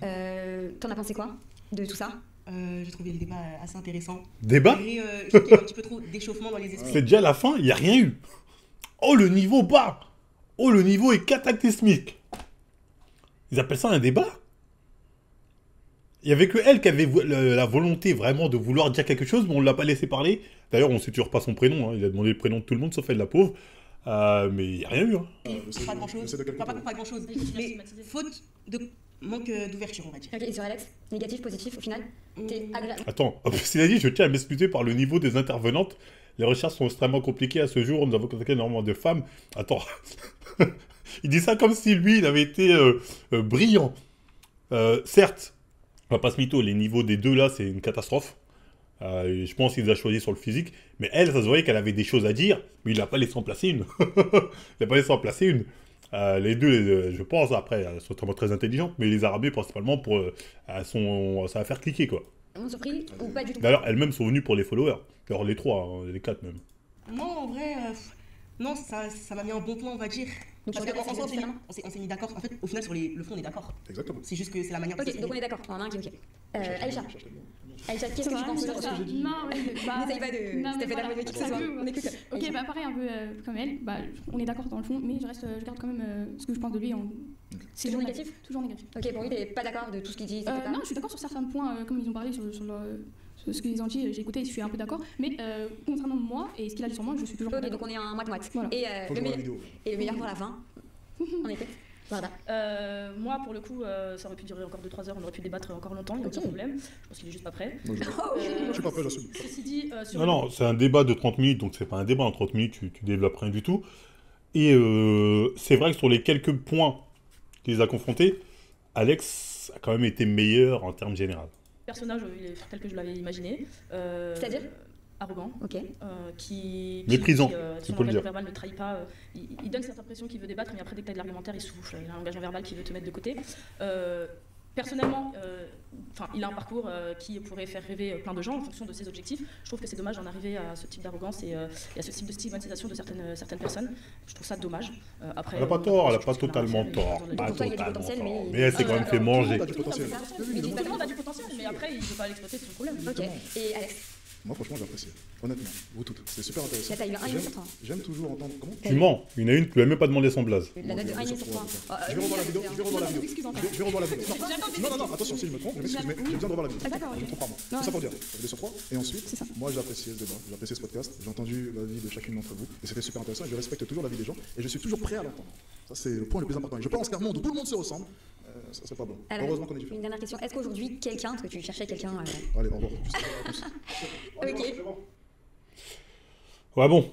S2: T'en as pensé quoi de tout ça?
S3: J'ai trouvé le débat assez intéressant.
S1: Débat?
S3: Mais je trouve qu'il y a un petit peu trop d'échauffement dans les esprits.
S1: C'est déjà la fin, il n'y a rien eu. Oh, le niveau bas. Oh, le niveau est cataclysmique. Ils appellent ça un débat? Il n'y avait que elle qui avait la volonté vraiment de vouloir dire quelque chose, mais on ne l'a pas laissé parler. D'ailleurs, on ne sait toujours pas son prénom. Hein. Il a demandé le prénom de tout le monde, sauf elle, la pauvre. Mais il n'y a rien eu. Hein.
S3: Pas grand chose.
S5: J'essaie de calculer.
S3: Pas grand chose.
S6: Il faut
S3: Mais
S6: stigmatiser.
S3: faute de manque d'ouverture, on va dire.
S2: Ok, et sur Alex, négatif, positif, au final, t'es agréable.
S1: Attends, cela dit, je tiens à m'excuser par le niveau des intervenantes. Les recherches sont extrêmement compliquées à ce jour. Nous avons contacté énormément de femmes. Attends, il dit ça comme si lui, il avait été brillant. Certes, on va pas se mytho, les niveaux des deux là, c'est une catastrophe. Je pense qu'il les a choisis sur le physique. Mais elle, ça se voyait qu'elle avait des choses à dire, mais il n'a pas laissé en placer une. Il n'a pas laissé en placer une. Les deux, je pense, après, elles sont vraiment très intelligentes, mais les arabes, principalement, ça va faire cliquer, quoi.
S2: Vraiment surpris ou pas du tout?
S1: D'ailleurs, elles-mêmes sont venues pour les followers. Alors, les trois, hein, les quatre même.
S3: Moi, en vrai, non, ça m'a mis un bon point, on va dire.
S2: Donc,
S3: Parce
S2: tu regardes
S3: qu'en soi,
S2: ça différemment.
S3: on s'est mis d'accord. En fait, au final, sur le fond, on est d'accord.
S5: Exactement.
S3: C'est juste que c'est la manière dont
S2: Ok,
S3: c'est
S2: donc on
S3: exprimé.
S2: est d'accord. On en a un qui est ok. Aïcha, Aïcha, qu'est-ce que tu penses sur ça?
S4: Non, mais bah,
S2: N'essaye pas de
S4: non,
S2: se
S4: mais
S2: taper
S4: voilà,
S2: la mec qui
S4: ça
S2: soit.
S4: peut,
S2: On écoute.
S4: Ok,
S2: Aïcha.
S4: bah pareil un peu comme elle, bah, on est d'accord dans le fond, mais je garde quand même ce que je pense de lui. C'est
S2: Toujours négatif?
S4: Toujours négatif.
S2: Ok, pour lui, t'es pas d'accord de tout ce qu'il dit, etc.
S4: Non, je suis d'accord sur certains points, comme ils ont parlé sur ce qu'ils ont dit, j'ai écouté, je suis un peu d'accord, mais concernant moi et ce qu'il a dit sur moi, je suis toujours pas
S2: Ok, donc
S4: d'accord.
S2: on est un moite-moite.
S4: Voilà.
S2: Et
S5: Faut
S2: le
S5: jouer à la
S2: meilleur
S5: vidéo.
S2: et le meilleur pour la fin. On écoute. Varda.
S6: Moi, pour le coup, ça aurait pu durer encore 2-3 heures, on aurait pu débattre encore longtemps, il n'y a
S2: Ok.
S6: aucun problème. Je pense qu'il est juste pas prêt.
S5: Moi, je suis pas prêt, j'assume.
S6: Ceci dit, sur
S1: Non, non, c'est un débat de 30 minutes, donc c'est pas un débat en 30 minutes, tu développes rien du tout. Et c'est vrai que sur les quelques points qu'il les a confrontés, Alex a quand même été meilleur en termes généraux.
S6: le personnage, il est tel que je l'avais imaginé.
S2: C'est-à-dire
S6: Arrogant.
S2: Ok.
S6: Qui
S1: Méprisant,
S6: son
S1: tu peux le
S6: langage
S1: dire.
S6: verbal ne trahit pas. Il donne cette impression qu'il veut débattre, mais après, dès que tu as de l'argumentaire, il souffle. Il a un engagement verbal qui veut te mettre de côté. Personnellement, il a un parcours qui pourrait faire rêver plein de gens en fonction de ses objectifs. Je trouve que c'est dommage d'en arriver à ce type d'arrogance et à ce type de stigmatisation de certaines personnes. Je trouve ça dommage. Après,
S1: Elle n'a pas tort, elle n'a
S6: je
S1: pas
S6: pense qu'il en a
S1: totalement
S6: fait,
S1: tort.
S6: mais
S1: Pas
S2: pour toi, il y a du
S1: totalement
S2: potentiel,
S1: tort.
S2: mais-
S1: Mais elle s'est quand même fait manger.
S5: T'as du potentiel.
S2: C'est ça.
S5: Oui,
S2: Mais
S5: oui,
S2: tu
S5: non,
S2: peux
S6: Tout le monde a du potentiel, mais après, il ne veut pas l'exploiter, c'est son problème.
S2: Ok. Et Alex,
S5: Moi, franchement, j'ai apprécié. Honnêtement, vous toutes. C'est super intéressant.
S2: là, t'as eu un
S5: J'aime-
S2: sur 3.
S5: J'aime toujours entendre. Comment
S1: Tu mens, il y en a une, tu lui as même pas demandé son blaze.
S2: La note de 1,5 sur 3.
S5: Je vais revoir la vidéo. Je vais revoir la vidéo. Je vais revoir la vidéo. Non, non, attention, si je me trompe, je m'excuse, mais j'ai besoin de revoir la vidéo.
S4: Ah, d'accord,
S5: Je me
S4: ok.
S5: trompe pas moi.
S4: Non,
S5: C'est ça pour dire. Ça fait 2 sur 3. Et ensuite,
S4: C'est ça.
S5: moi j'ai apprécié ce débat, j'ai apprécié ce podcast, j'ai entendu l'avis de chacune d'entre vous. Et c'était super intéressant. Et je respecte toujours l'avis des gens. Et je suis toujours prêt à l'entendre. Ça, c'est le point le plus important. Et je pense qu'un monde où tout le monde se ressemble, ça c'est pas bon.
S2: Alors,
S5: Heureusement qu'on est différents.
S2: une dernière question. Est-ce qu'aujourd'hui, quelqu'un, parce que tu cherchais quelqu'un.
S5: Allez, au revoir.
S2: Ok.
S1: Ouais bon,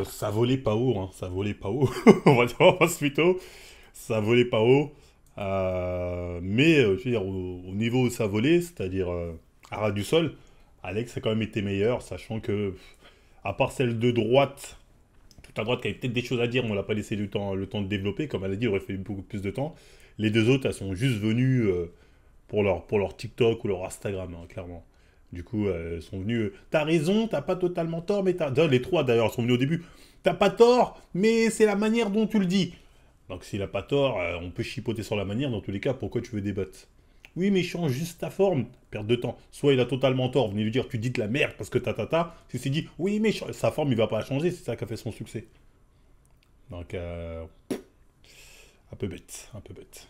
S1: ça volait pas haut, hein, ça volait pas haut, on va dire, on va se mytho, ça volait pas haut, mais je veux dire, au niveau où ça volait, c'est-à-dire à ras du sol, Alex a quand même été meilleur, sachant que, à part celle de droite, toute à droite qui avait peut-être des choses à dire, mais on l'a pas laissé le temps de développer, comme elle a dit, il aurait fallu beaucoup plus de temps, les deux autres, elles sont juste venues pour leur TikTok ou leur Instagram, hein, clairement. Du coup, elles sont venues. T'as raison, t'as pas totalement tort, mais t'as. Les trois d'ailleurs sont venus au début. T'as pas tort, mais c'est la manière dont tu le dis. Donc s'il a pas tort, on peut chipoter sur la manière. Dans tous les cas, pourquoi tu veux débattre? Oui, mais change juste ta forme. Perte de temps. Soit il a totalement tort, venez lui dire tu dis de la merde parce que ta. Si c'est dit oui, mais sa forme, il va pas la changer. C'est ça qui a fait son succès. Donc, un peu bête, un peu bête.